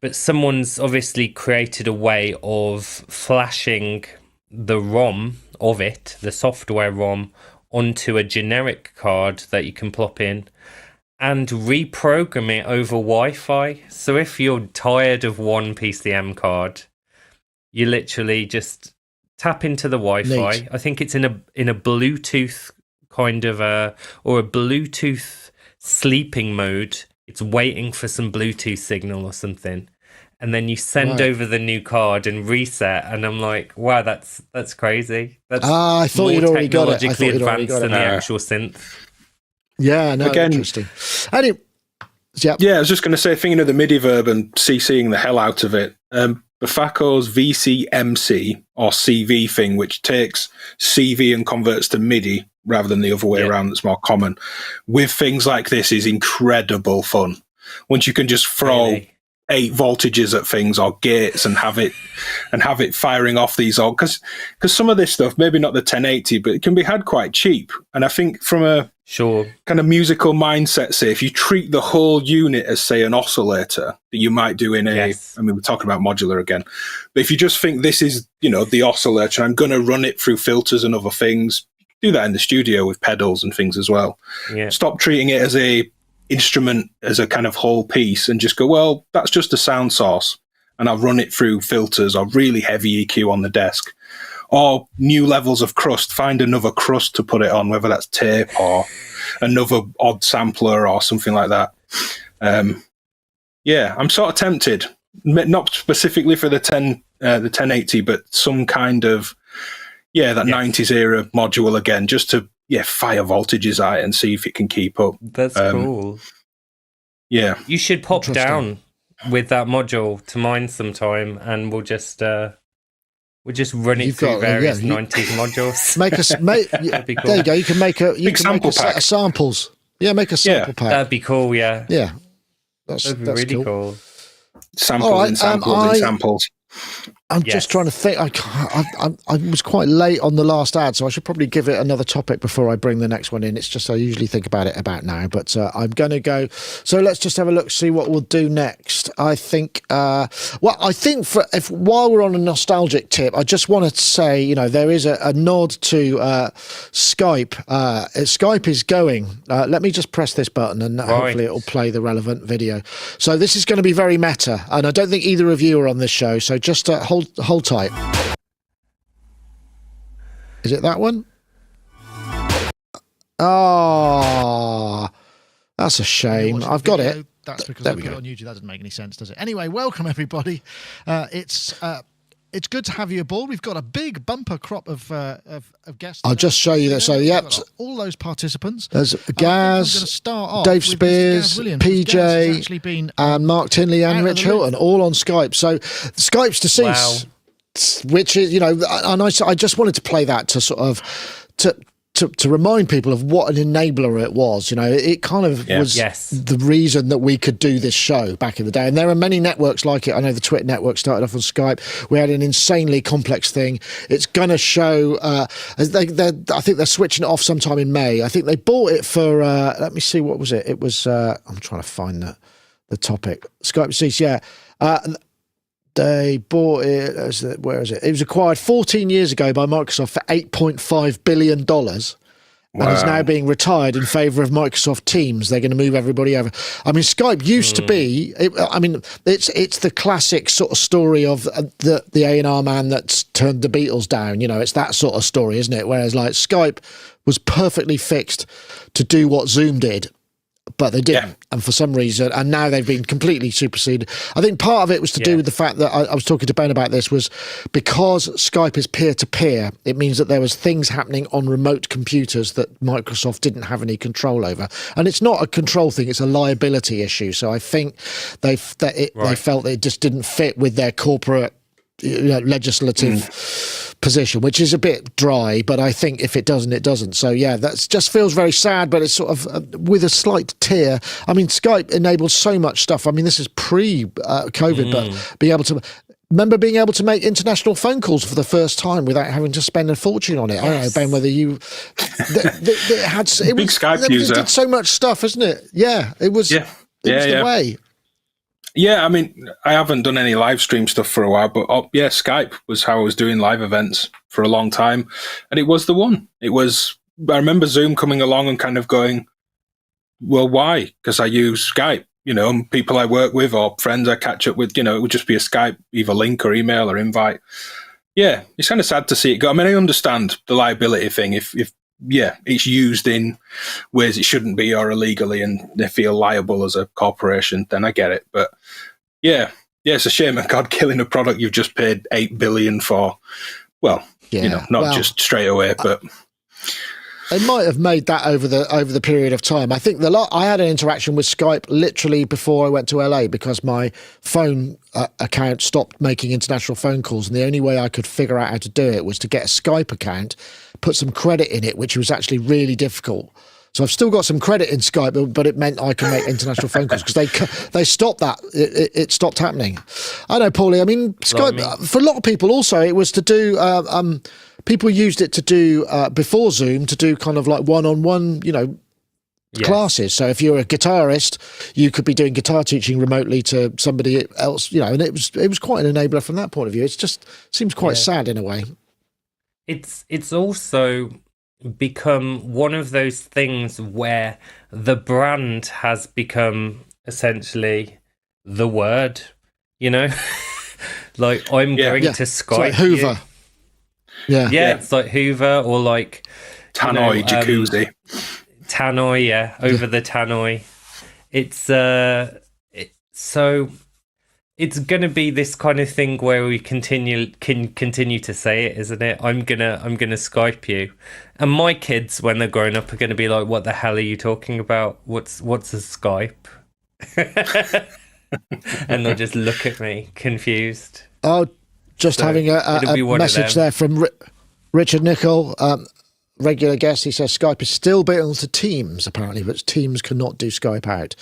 But someone's obviously created a way of flashing the ROM of it, the software ROM, onto a generic card that you can plop in and reprogram it over Wi-Fi. So if you're tired of one PCM card, you literally just tap into the Wi-Fi. Neat. I think it's in a Bluetooth kind of or a Bluetooth sleeping mode. It's waiting for some Bluetooth signal or something, and then you send over the new card and reset. And I'm like, wow, that's crazy. That's I thought you'd already got it. technologically advanced than the actual synth. Yeah, no, Again, interesting. Anyway, I was just going to say, thinking of the MIDI verb and CCing the hell out of it. Bafaco's VCMC or CV thing, which takes CV and converts to MIDI rather than the other way around, that's more common, with things like this is incredible fun. Once you can just throw 8 voltages at things or gates and have it firing off these all, because some of this stuff, maybe not the 1080, but it can be had quite cheap. And I think from a kind of musical mindset, say if you treat the whole unit as, say, an oscillator that you might do in I mean, we're talking about modular again, but if you just think this is, the oscillator, I'm going to run it through filters and other things, do that in the studio with pedals and things as well. Stop treating it as a instrument, as a kind of whole piece, and just go, well, that's just a sound source and I'll run it through filters or really heavy EQ on the desk, or new levels of crust, find another crust to put it on, whether that's tape or another odd sampler or something like that. I'm sort of tempted, not specifically for the 1080, but some kind of that 90s era module again, just to fire voltages at it and see if it can keep up. That's cool. Yeah, you should pop down with that module to mine sometime, and we'll just run it through various 90s modules. That'd be cool. There you go. You can make a set of samples. Yeah, make a sample pack. That'd be cool. Yeah, that's really cool. Samples and samples and samples. I'm just trying to think. I was quite late on the last ad, so I should probably give it another topic before I bring the next one in. It's just I usually think about it about now, but I'm going to go. So let's just have a look, see what we'll do next. I think. While we're on a nostalgic tip, I just want to say, there is a nod to Skype. Skype is going. Let me just press this button, and hopefully it will play the relevant video. So this is going to be very meta, and I don't think either of you are on this show. So just hold tight. Is it that one? Oh, that's a shame. I've got it. That's because I put it on YouTube. That doesn't make any sense, does it? Anyway, welcome everybody. It's good to have you aboard. We've got a big bumper crop of guests. I'll just show you that. So, all those participants. There's Gaz, Dave Spears, PJ, and Mark Tinley and Rich Hilton, all on Skype. So, Skype's deceased, which is, and I just wanted to play that to sort of to remind people of what an enabler it was. It kind of was the reason that we could do this show back in the day. And there are many networks like it. I know the Twit network started off on Skype. We had an insanely complex thing. It's going to show, I think they're switching it off sometime in May. I think they bought it for, let me see, what was it? It was, I'm trying to find the the topic. Skype ceased, yeah. They bought it, where is it? It was acquired 14 years ago by Microsoft for $8.5 billion. Wow. And is now being retired in favour of Microsoft Teams. They're going to move everybody over. I mean, Skype used to be. It's the classic sort of story of the A&R man that's turned the Beatles down. You know, it's that sort of story, isn't it? Whereas like Skype was perfectly fixed to do what Zoom did, but they didn't. Yeah. And for some reason, and now they've been completely superseded. I think part of it was to do with the fact that I was talking to Ben about this, was because Skype is peer-to-peer, it means that there was things happening on remote computers that Microsoft didn't have any control over. And it's not a control thing, it's a liability issue. So I think they felt that it just didn't fit with their corporate legislative position, which is a bit dry, but I think if it doesn't, it doesn't. So yeah, that just feels very sad, but it's sort of with a slight tear. I mean, Skype enables so much stuff. I mean, this is pre-COVID, but being able to make international phone calls for the first time without having to spend a fortune on it. Yes. I don't know, Ben, whether you big Skype user. It did so much stuff, isn't it? Yeah, it was. Yeah. It was the way. Yeah, I mean, I haven't done any live stream stuff for a while, but Skype was how I was doing live events for a long time. And it was the one. I remember Zoom coming along and kind of going, well, why? Because I use Skype, and people I work with or friends I catch up with, it would just be a Skype, either link or email or invite. Yeah, it's kind of sad to see it go. I mean, I understand the liability thing. If it's used in ways it shouldn't be or illegally and they feel liable as a corporation, then I get it. But yeah, it's a shame of God killing a product you've just paid $8 billion for. Well, not just straight away, but they might have made that over the period of time. I think I had an interaction with Skype literally before I went to LA because my phone account stopped making international phone calls, and the only way I could figure out how to do it was to get a Skype account, put some credit in it, which was actually really difficult. So I've still got some credit in Skype, but it meant I can make international phone calls because they stopped that. It stopped happening. I know, Paulie. I mean, Skype for a lot of people also it was to do. People used it to do before Zoom to do kind of like one-on-one, classes. So if you're a guitarist, you could be doing guitar teaching remotely to somebody else, and it was quite an enabler from that point of view. It just seems quite sad in a way. It's also become one of those things where the brand has become essentially the word, like I'm going to Skype. It's like Hoover. Yeah, it's like Hoover or like Tannoy jacuzzi. Tannoy, over the Tannoy. It's so it's gonna be this kind of thing where we can continue to say it, isn't it? I'm gonna Skype you, and my kids when they're grown up are gonna be like, "What the hell are you talking about? What's a Skype?" And they'll just look at me confused. Oh. Just so having a message there from Richard Nicol, regular guest. He says Skype is still built to Teams, apparently, but Teams cannot do Skype out.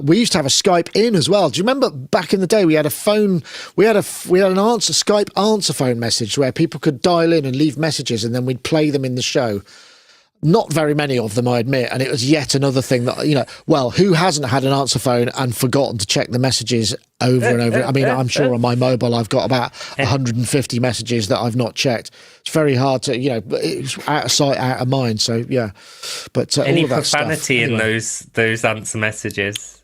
We used to have a Skype in as well. Do you remember back in the day we had a phone? We had an Skype answer phone message where people could dial in and leave messages, and then we'd play them in the show. Not very many of them, I admit, and it was yet another thing that, who hasn't had an answer phone and forgotten to check the messages over and over? I mean, I'm sure on my mobile I've got about 150 messages that I've not checked. It's very hard to, it's out of sight, out of mind. So, yeah. But any all of that profanity stuff, anyway. in those answer messages?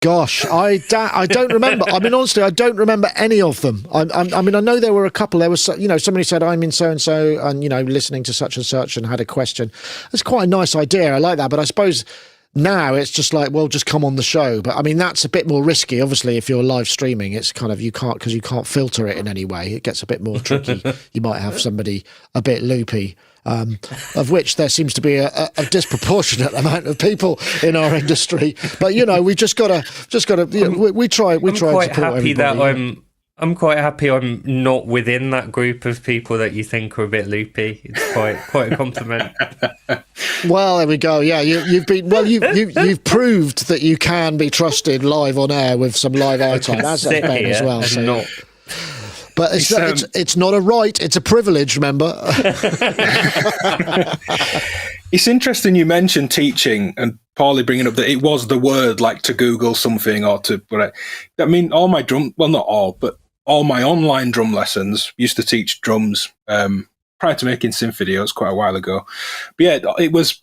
Gosh, I don't remember. I mean, honestly, I don't remember any of them. I mean, I know there were a couple. There was, somebody said, I'm in so-and-so and, listening to such and such and had a question. It's quite a nice idea. I like that. But I suppose now it's just like, well, just come on the show. But I mean, that's a bit more risky. Obviously, if you're live streaming, it's kind of, you can't filter it in any way. It gets a bit more tricky. You might have somebody a bit loopy. Of which there seems to be a disproportionate amount of people in our industry, but we just gotta. We try. I'm quite happy that I'm quite happy I'm not within that group of people that you think are a bit loopy. It's quite a compliment. Well, there we go. Yeah, you've proved that you can be trusted live on air with some live airtime. That's Ben as well. So. But it's not a right, it's a privilege, remember? It's interesting you mentioned teaching and Paulie bringing up that it was the word, like to Google something or to. I mean, all my not all, but all my online drum lessons used to teach drums prior to making synth videos quite a while ago. But it was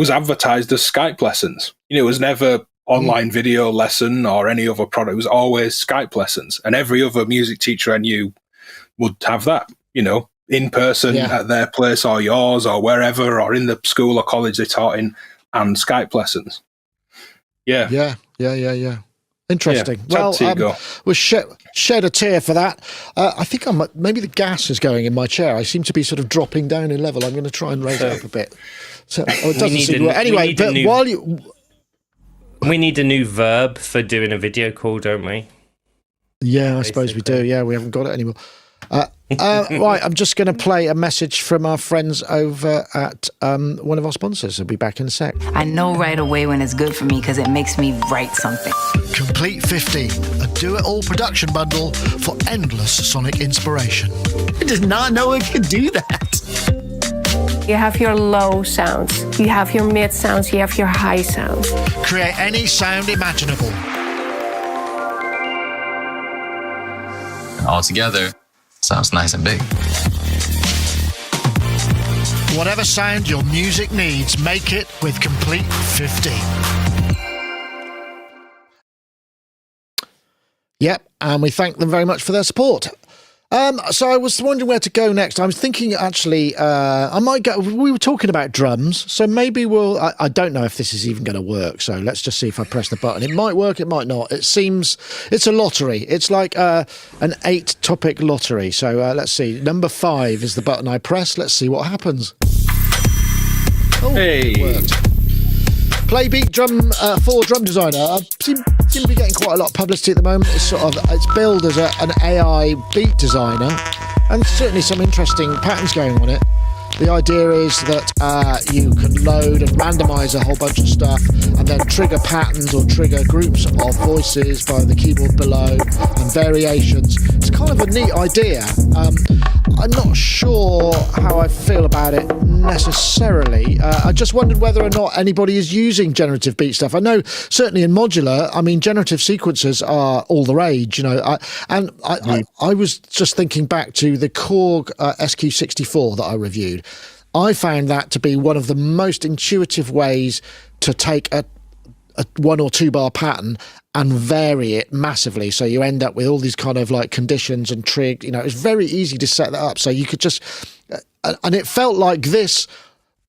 advertised as Skype lessons. It was never online video lesson or any other product. It was always Skype lessons, and every other music teacher I knew would have that. In person at their place or yours or wherever, or in the school or college they taught in, and Skype lessons. Yeah. Interesting. Yeah, we'll shed a tear for that. I think maybe the gas is going in my chair. I seem to be sort of dropping down in level. I'm going to try and raise it up a bit. So it doesn't seem to work. Anyway, but while you... We need a new verb for doing a video call, don't we? Yeah, I suppose we do. Yeah, we haven't got it anymore. Right, I'm just going to play a message from our friends over at one of our sponsors. I'll be back in a sec. I know right away when it's good for me because it makes me write something. Komplete 15, a do-it-all production bundle for endless sonic inspiration. I did not know it could do that. You have your low sounds, you have your mid sounds, you have your high sounds. Create any sound imaginable. All together, sounds nice and big. Whatever sound your music needs, make it with Komplete 15. Yep, and we thank them very much for their support. So I was wondering where to go next. I was thinking, actually, I might go. We were talking about drums, so maybe I don't know if this is even going to work. So let's just see if I press the button. It might work. It might not. It seems it's a lottery. It's like an 8-topic lottery. So let's see. Number 5 is the button I press. Let's see what happens. Oh, hey. It worked. PlayBeat for drum designer. Seem to be getting quite a lot of publicity at the moment. It's billed as an AI beat designer, and certainly some interesting patterns going on it. The idea is that you can load and randomize a whole bunch of stuff and then trigger patterns or trigger groups of voices by the keyboard below and variations. It's kind of a neat idea. I'm not sure how I feel about it necessarily. I just wondered whether or not anybody is using generative beat stuff. I know certainly in modular, generative sequencers are all the rage, I was just thinking back to the Korg SQ64 that I reviewed. I found that to be one of the most intuitive ways to take a 1 or 2 bar pattern and vary it massively, so you end up with all these kind of like conditions and trig. It's very easy to set that up, so you could just and it felt like this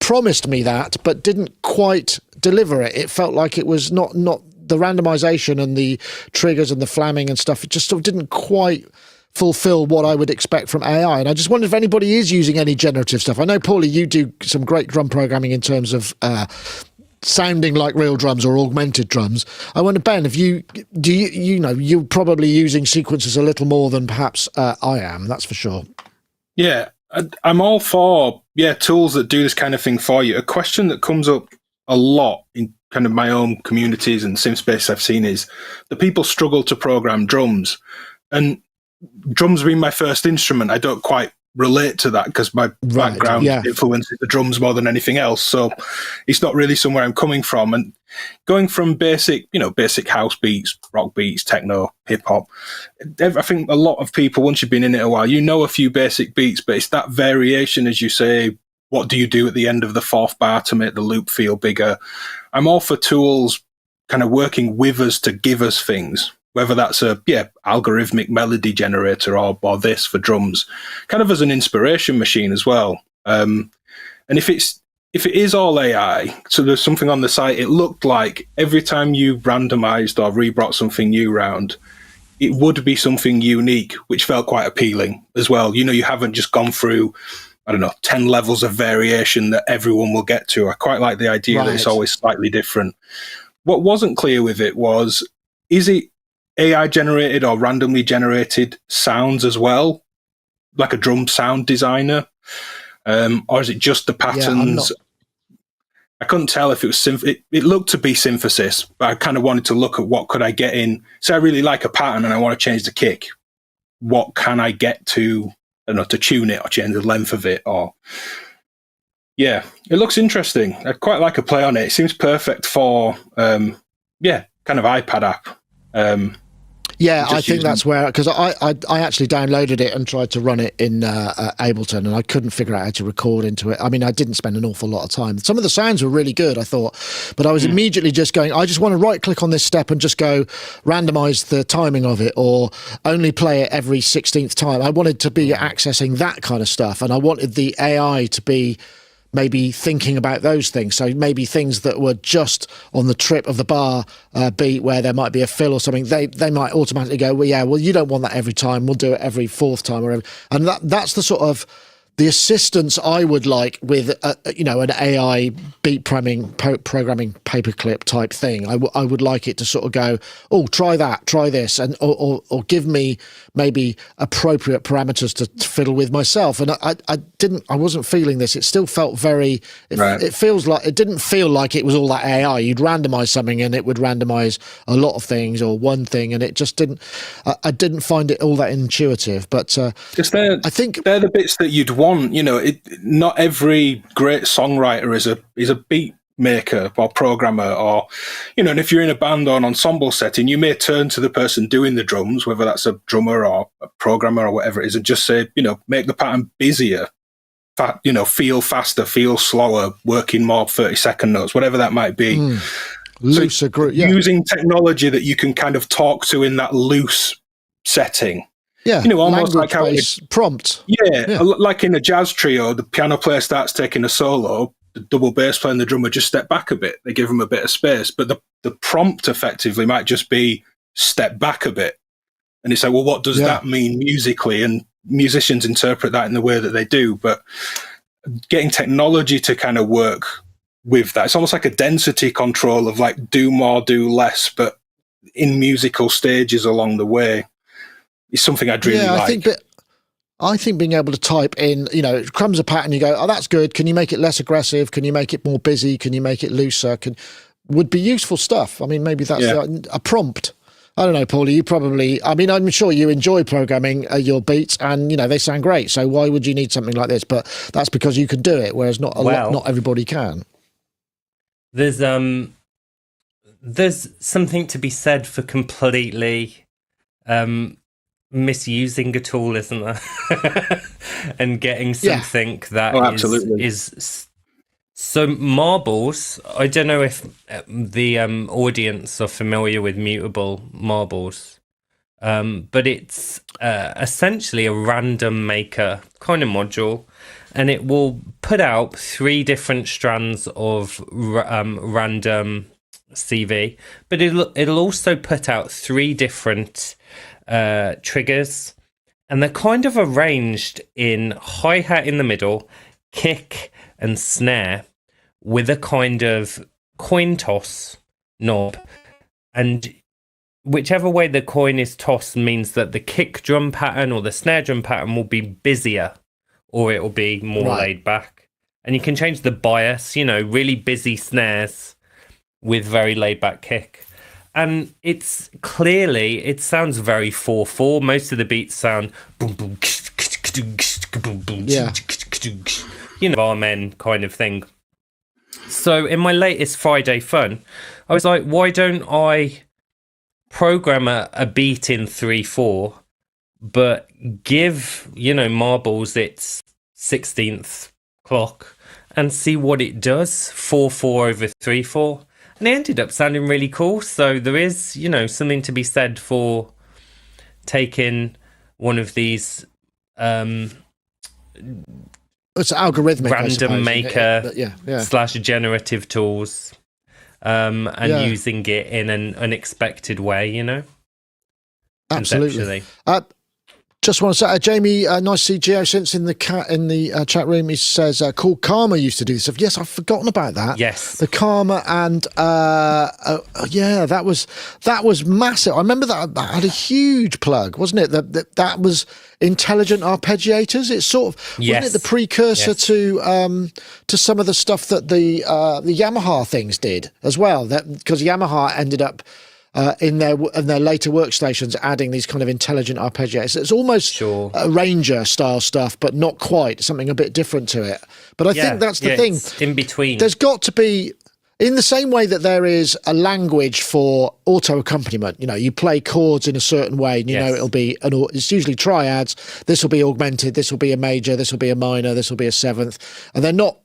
promised me that but didn't quite deliver it. It felt like it was not the randomization and the triggers and the flamming and stuff. It just sort of didn't quite fulfill what I would expect from AI. And I just wonder if anybody is using any generative stuff. I know, Paulie, you do some great drum programming in terms of sounding like real drums or augmented drums. I wonder, Ben, if you're probably using sequencers a little more than perhaps I am, that's for sure. Yeah, I'm all for tools that do this kind of thing for you. A question that comes up a lot in kind of my own communities and sim space I've seen is that people struggle to program drums. And drums being my first instrument, I don't quite relate to that because my background influences the drums more than anything else. So it's not really somewhere I'm coming from. And going from basic house beats, rock beats, techno, hip hop, I think a lot of people, once you've been in it a while, a few basic beats, but it's that variation, as you say. What do you do at the end of the 4th bar to make the loop feel bigger? I'm all for tools kind of working with us to give us things, whether that's a algorithmic melody generator or this for drums, kind of as an inspiration machine as well. And if it is all AI, so there's something on the site, it looked like every time you randomized or rebrought something new round, it would be something unique, which felt quite appealing as well. You haven't just gone through, 10 levels of variation that everyone will get to. I quite like the idea that it's always slightly different. What wasn't clear with it was, is it AI generated or randomly generated sounds as well, like a drum sound designer, or is it just the patterns? I couldn't tell if it was it looked to be synthesis, but I kind of wanted to look at what could I get in. So I really like a pattern and I want to change the kick. What can I get to, to tune it or change the length of it? Yeah, it looks interesting. I'd quite like a play on it. It seems perfect for, kind of iPad app. Yeah, I think that's where, because I actually downloaded it and tried to run it in Ableton, and I couldn't figure out how to record into it. I mean, I didn't spend an awful lot of time. Some of the sounds were really good, I thought, but I was immediately just going, I just want to right-click on this step and just go randomize the timing of it, or only play it every 16th time. I wanted to be accessing that kind of stuff, and I wanted the AI to be maybe thinking about those things. So maybe things that were just on the trip of the bar beat where there might be a fill or something, they might automatically go, well, you don't want that every time. We'll do it every fourth time. And that's the sort of the assistance I would like with, an AI beat programming paperclip type thing. I would like it to sort of go, oh, try that, try this, and or give me maybe appropriate parameters to fiddle with myself. And I wasn't feeling this. It still felt very. It feels like it didn't feel like it was all that AI. You'd randomize something and it would randomize a lot of things or one thing, and it just didn't. I didn't find it all that intuitive. But I think they're the bits that you'd want. Not every great songwriter is a beat maker or programmer, or and if you're in a band or an ensemble setting, you may turn to the person doing the drums, whether that's a drummer or a programmer or whatever it is, and just say, make the pattern busier, feel faster, feel slower, working more 30-second notes, whatever that might be. Looser group, using technology that you can kind of talk to in that loose setting. Yeah, almost like how prompt. Yeah, like in a jazz trio, the piano player starts taking a solo, the double bass player and the drummer just step back a bit. They give them a bit of space, but the prompt effectively might just be step back a bit. And it's like, well, what does that mean musically? And musicians interpret that in the way that they do. But getting technology to kind of work with that, it's almost like a density control of like do more, do less, but in musical stages along the way. Is something I'd really like. I think being able to type in, it comes a pattern, you go, oh, that's good. Can you make it less aggressive? Can you make it more busy? Can you make it looser? Would be useful stuff. I mean, maybe that's a prompt. I don't know, Paulie, you probably, I'm sure you enjoy programming your beats and, they sound great. So why would you need something like this? But that's because you can do it, whereas not everybody can. There's something to be said for completely misusing a tool, isn't there? And getting something that is so marbles. I don't know if the audience are familiar with mutable marbles, but it's essentially a random maker kind of module, and it will put out 3 different strands of random CV, but it'll also put out 3 different triggers, and they're kind of arranged in hi-hat in the middle, kick and snare, with a kind of coin toss knob, and whichever way the coin is tossed means that the kick drum pattern or the snare drum pattern will be busier or it will be more laid back. And you can change the bias, really busy snares with very laid back kick. And it sounds very 4/4. Most of the beats sound boom, boom, barman kind of thing. So in my latest Friday Fun, I was like, why don't I program a beat in 3/4, but give, marbles its 16th clock and see what it does, 4/4 over 3/4. And it ended up sounding really cool. So there is, something to be said for taking one of these it's algorithmic random maker / generative tools and using it in an unexpected way, Absolutely. Just want to say, Jamie, nice to see GeoSynth in the chat room. He says, cool, Karma used to do this stuff. Yes, I've forgotten about that. Yes. The Karma and, that was massive. I remember that had a huge plug, wasn't it? That was intelligent arpeggiators. It's sort of, wasn't it the precursor to some of the stuff that the Yamaha things did as well? Because Yamaha ended up in their later workstations, adding these kind of intelligent arpeggiators. It's almost arranger style stuff, but not quite, something a bit different to it. But I think that's the thing. It's in between. There's got to be, in the same way that there is a language for auto accompaniment. You know, you play chords in a certain way, and you know it'll be it's usually triads. This will be augmented. This will be a major. This will be a minor. This will be a seventh, and they're not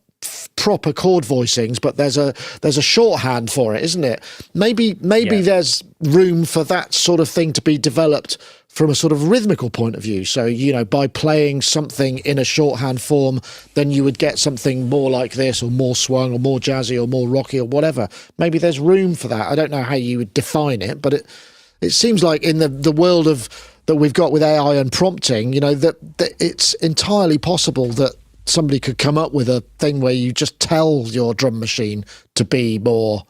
proper chord voicings, but there's a shorthand for it, isn't it? Maybe there's room for that sort of thing to be developed from a sort of rhythmical point of view. So, you know, by playing something in a shorthand form, then you would get something more like this, or more swung, or more jazzy, or more rocky, or whatever. Maybe there's room for that. I don't know how you would define it, but it seems like in the world of that we've got with AI and prompting, you know, that it's entirely possible that somebody could come up with a thing where you just tell your drum machine to be more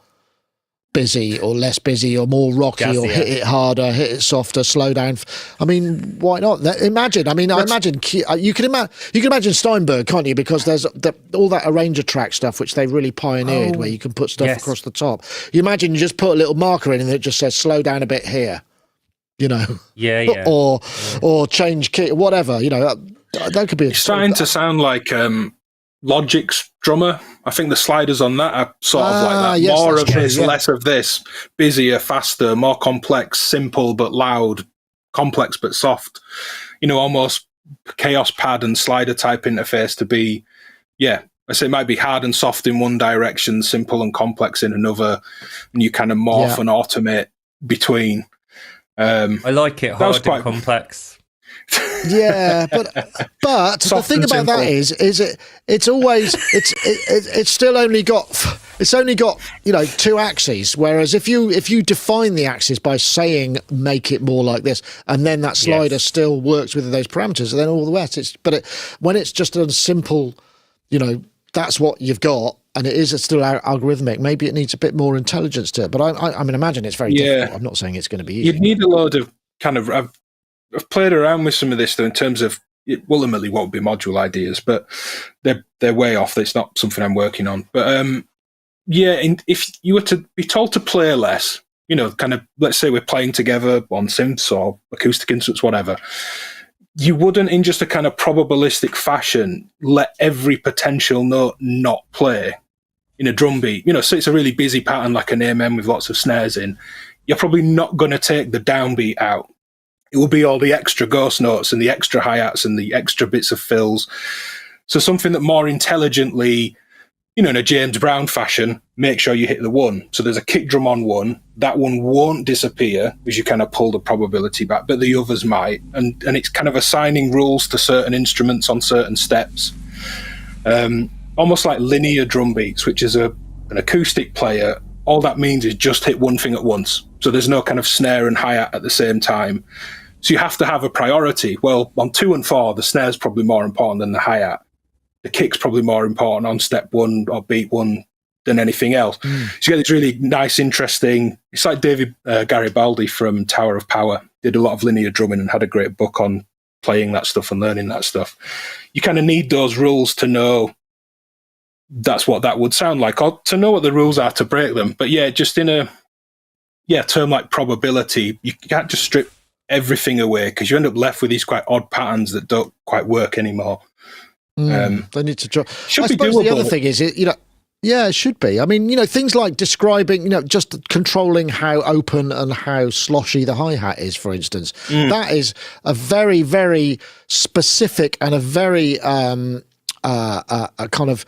busy or less busy, or more rocky, or hit it harder, hit it softer, slow down. I mean, why not? Imagine. I mean, I imagine you can imagine Steinberg, can't you? Because there's all that arranger track stuff which they really pioneered, where you can put stuff across the top. You imagine you just put a little marker in and it just says slow down a bit here, you know, or change key, whatever, you know. That could be. It's starting to sound like Logic's drummer. I think the sliders on that are sort of like that. More of this, less of this. Busier, faster, more complex, simple but loud, complex but soft. You know, almost chaos pad and slider type interface to be, I say it might be hard and soft in one direction, simple and complex in another, and you kind of morph and automate between. I like it hard and complex. Yeah, but the thing about that is it's still only got you know, two axes, whereas if you define the axis by saying make it more like this, and then that slider still works with those parameters, and then all the rest when it's just a simple, you know, that's what you've got, and it is still algorithmic, maybe it needs a bit more intelligence to it. But I mean, imagine it's very difficult. I'm not saying it's going to be easy. You'd need a load of kind of I've played around with some of this though, in terms of ultimately what would be module ideas, but they're way off. It's not something I'm working on. But if you were to be told to play less, you know, kind of, let's say we're playing together on synths or acoustic instruments, whatever, you wouldn't, in just a kind of probabilistic fashion, let every potential note not play in a drum beat. You know, so it's a really busy pattern like an amen with lots of snares in. You're probably not going to take the downbeat out. It will be all the extra ghost notes and the extra hi-hats and the extra bits of fills. So something that more intelligently, you know, in a James Brown fashion, make sure you hit the one. So there's a kick drum on one. That one won't disappear because you kind of pull the probability back, but the others might. And it's kind of assigning rules to certain instruments on certain steps. Almost like linear drum beats, which is an acoustic player. All that means is just hit one thing at once. So there's no kind of snare and hi-hat at the same time. So you have to have a priority. Well, on 2 and 4, the snare's probably more important than the hi-hat. The kick's probably more important on step 1 or beat 1 than anything else. So you get this really nice, interesting... It's like David Garibaldi from Tower of Power. Did a lot of linear drumming and had a great book on playing that stuff and learning that stuff. You kind of need those rules to know that's what that would sound like, or to know what the rules are to break them. But yeah, just in a term like probability, you can't just strip everything away because you end up left with these quite odd patterns that don't quite work anymore. They need to try. Should be suppose doable. The other thing is, you know, it should be. I mean, you know, things like describing, you know, just controlling how open and how sloshy the hi-hat is, for instance. That is a very, very specific and a very a kind of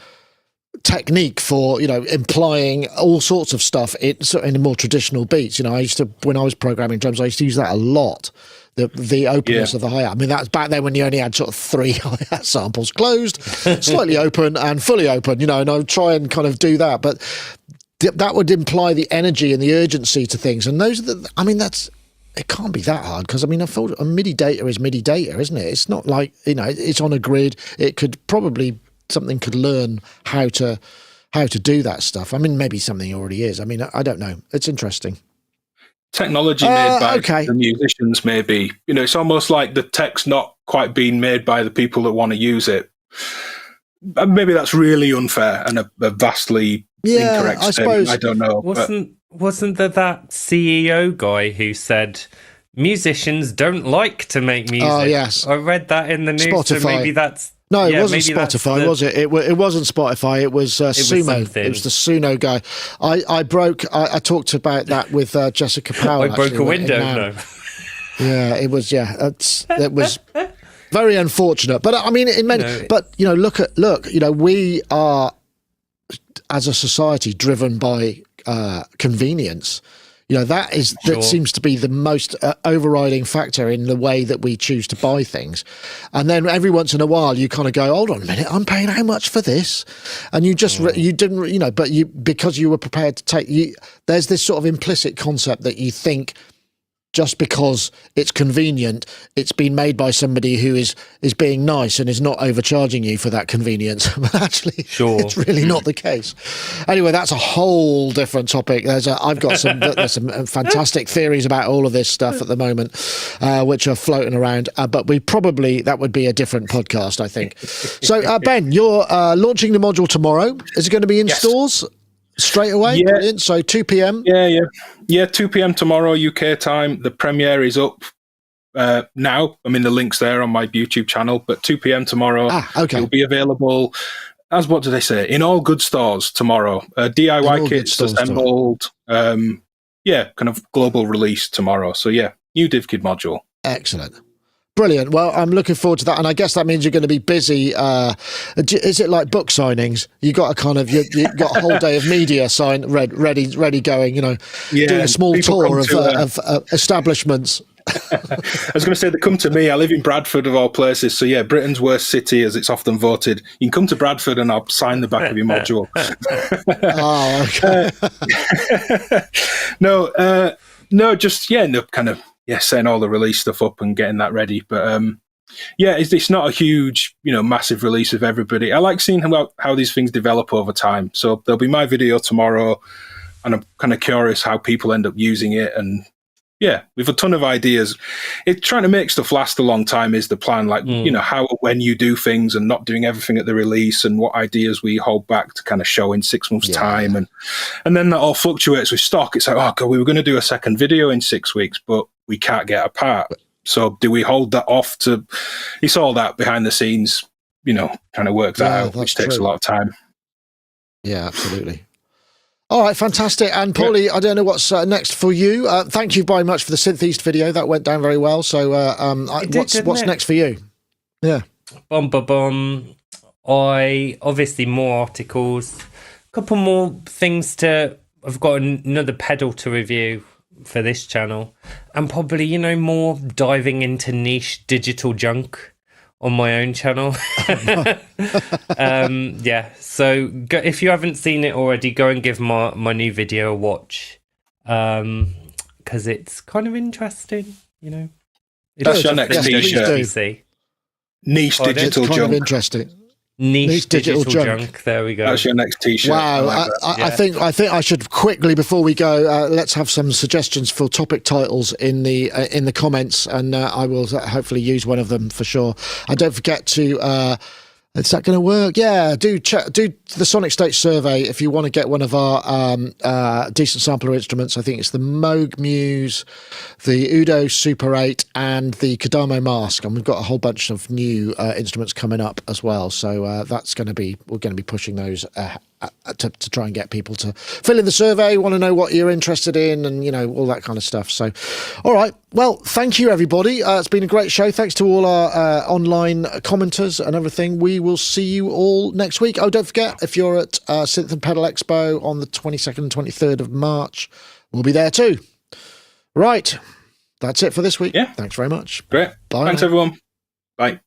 technique for, you know, implying all sorts of stuff in more traditional beats. You know, when I was programming drums, I used to use that a lot. The openness of the hi-hat. I mean, that's back then when you only had sort of 3 hi-hat samples: closed, slightly open, and fully open. You know, and I would try and kind of do that, but that would imply the energy and the urgency to things. And those are I mean, it can't be that hard, because I mean, I thought a MIDI data is MIDI data, isn't it? It's not like, you know, it's on a grid. It could probably, something could learn how to do that stuff. I mean, maybe something already is. I mean, I don't know. It's interesting. Technology made by the musicians, maybe. You know, it's almost like the tech's not quite being made by the people that want to use it. Maybe that's really unfair and a vastly incorrect statement. I don't know. wasn't there that CEO guy who said musicians don't like to make music? Oh, yes. I read that in the news. Spotify. So maybe that's... No, it yeah, wasn't maybe that's Spotify, was it? It wasn't Spotify. It was Sumo. something. It was the Suno guy. I talked about that with Jessica Powell. I broke a window. No. Yeah, it was. Yeah, it was very unfortunate. But I mean, it meant. No. But you know, look. You know, we are as a society driven by convenience. You know, that seems to be the most overriding factor in the way that we choose to buy things. And then every once in a while, you kind of go, hold on a minute, I'm paying how much for this? And you just, you didn't, you know, but because you were prepared to take, there's this sort of implicit concept that you think just because it's convenient, it's been made by somebody who is being nice and is not overcharging you for that convenience. But actually, it's really not the case. Anyway, that's a whole different topic. There's some fantastic theories about all of this stuff at the moment, which are floating around. But that would be a different podcast, I think. So, Ben, you're launching the module tomorrow. Is it going to be in stores? Straight away? Yeah. Brilliant. So 2 p.m? Yeah, 2 p.m. tomorrow, UK time. The premiere is up now. I mean, the link's there on my YouTube channel, but 2 p.m. tomorrow. Okay. It'll be available, as what do they say? In all good stores tomorrow. DIY kits assembled. Kind of global release tomorrow. So yeah, new DivKid module. Excellent. Brilliant. Well, I'm looking forward to that, and I guess that means you're going to be busy. Is it like book signings? You got you got a whole day of media ready going. You know, doing a small tour of establishments. I was going to say, they come to me. I live in Bradford, of all places. So yeah, Britain's worst city, as it's often voted. You can come to Bradford, and I'll sign the back of your module. Setting all the release stuff up and getting that ready. But it's not a huge, massive release of everybody. I like seeing how these things develop over time. So there'll be my video tomorrow, and I'm kind of curious how people end up using it. And yeah, we've a ton of ideas. Trying to make stuff last a long time is the plan. Like, how or when you do things and not doing everything at the release, and what ideas we hold back to kind of show in 6 months' time. And then that all fluctuates with stock. It's like, oh, God, we were going to do a second video in 6 weeks, but we can't get a part. So do we hold that off to... It's all that behind the scenes, trying to work that out, which takes a lot of time. Yeah, absolutely. All right, fantastic. And Paulie, I don't know what's next for you. Thank you very much for the Synth East video. That went down very well. So what's next for you? Yeah. I obviously more articles, a couple more things I've got another pedal to review for this channel, and probably, more diving into niche digital junk on my own channel. So if you haven't seen it already, go and give my new video a watch, because it's kind of interesting. That's your next t-shirt. Niche digital junk. Kind of interesting. Niche digital junk. There we go. That's your next t-shirt. Wow. I think I should quickly, before we go, let's have some suggestions for topic titles in the comments, and I will hopefully use one of them for sure. And don't forget to is that going to work? Yeah, do the Sonicstate Survey if you want to get one of our decent sampler instruments. I think it's the Moog Muse, the Udo Super 8, and the Kodamo Mask, and we've got a whole bunch of new instruments coming up as well. So we're going to be pushing those to try and get people to fill in the survey, want to know what you're interested in, and all that kind of stuff. So, all right, well, thank you everybody. It's been a great show. Thanks to all our online commenters and everything. We will see you all next week. Oh, don't forget, if you're at Synth and Pedal Expo on the 22nd and 23rd of March, we'll be there too. Right, that's it for this week. Yeah, thanks very much. Great. Bye. Thanks everyone. Bye.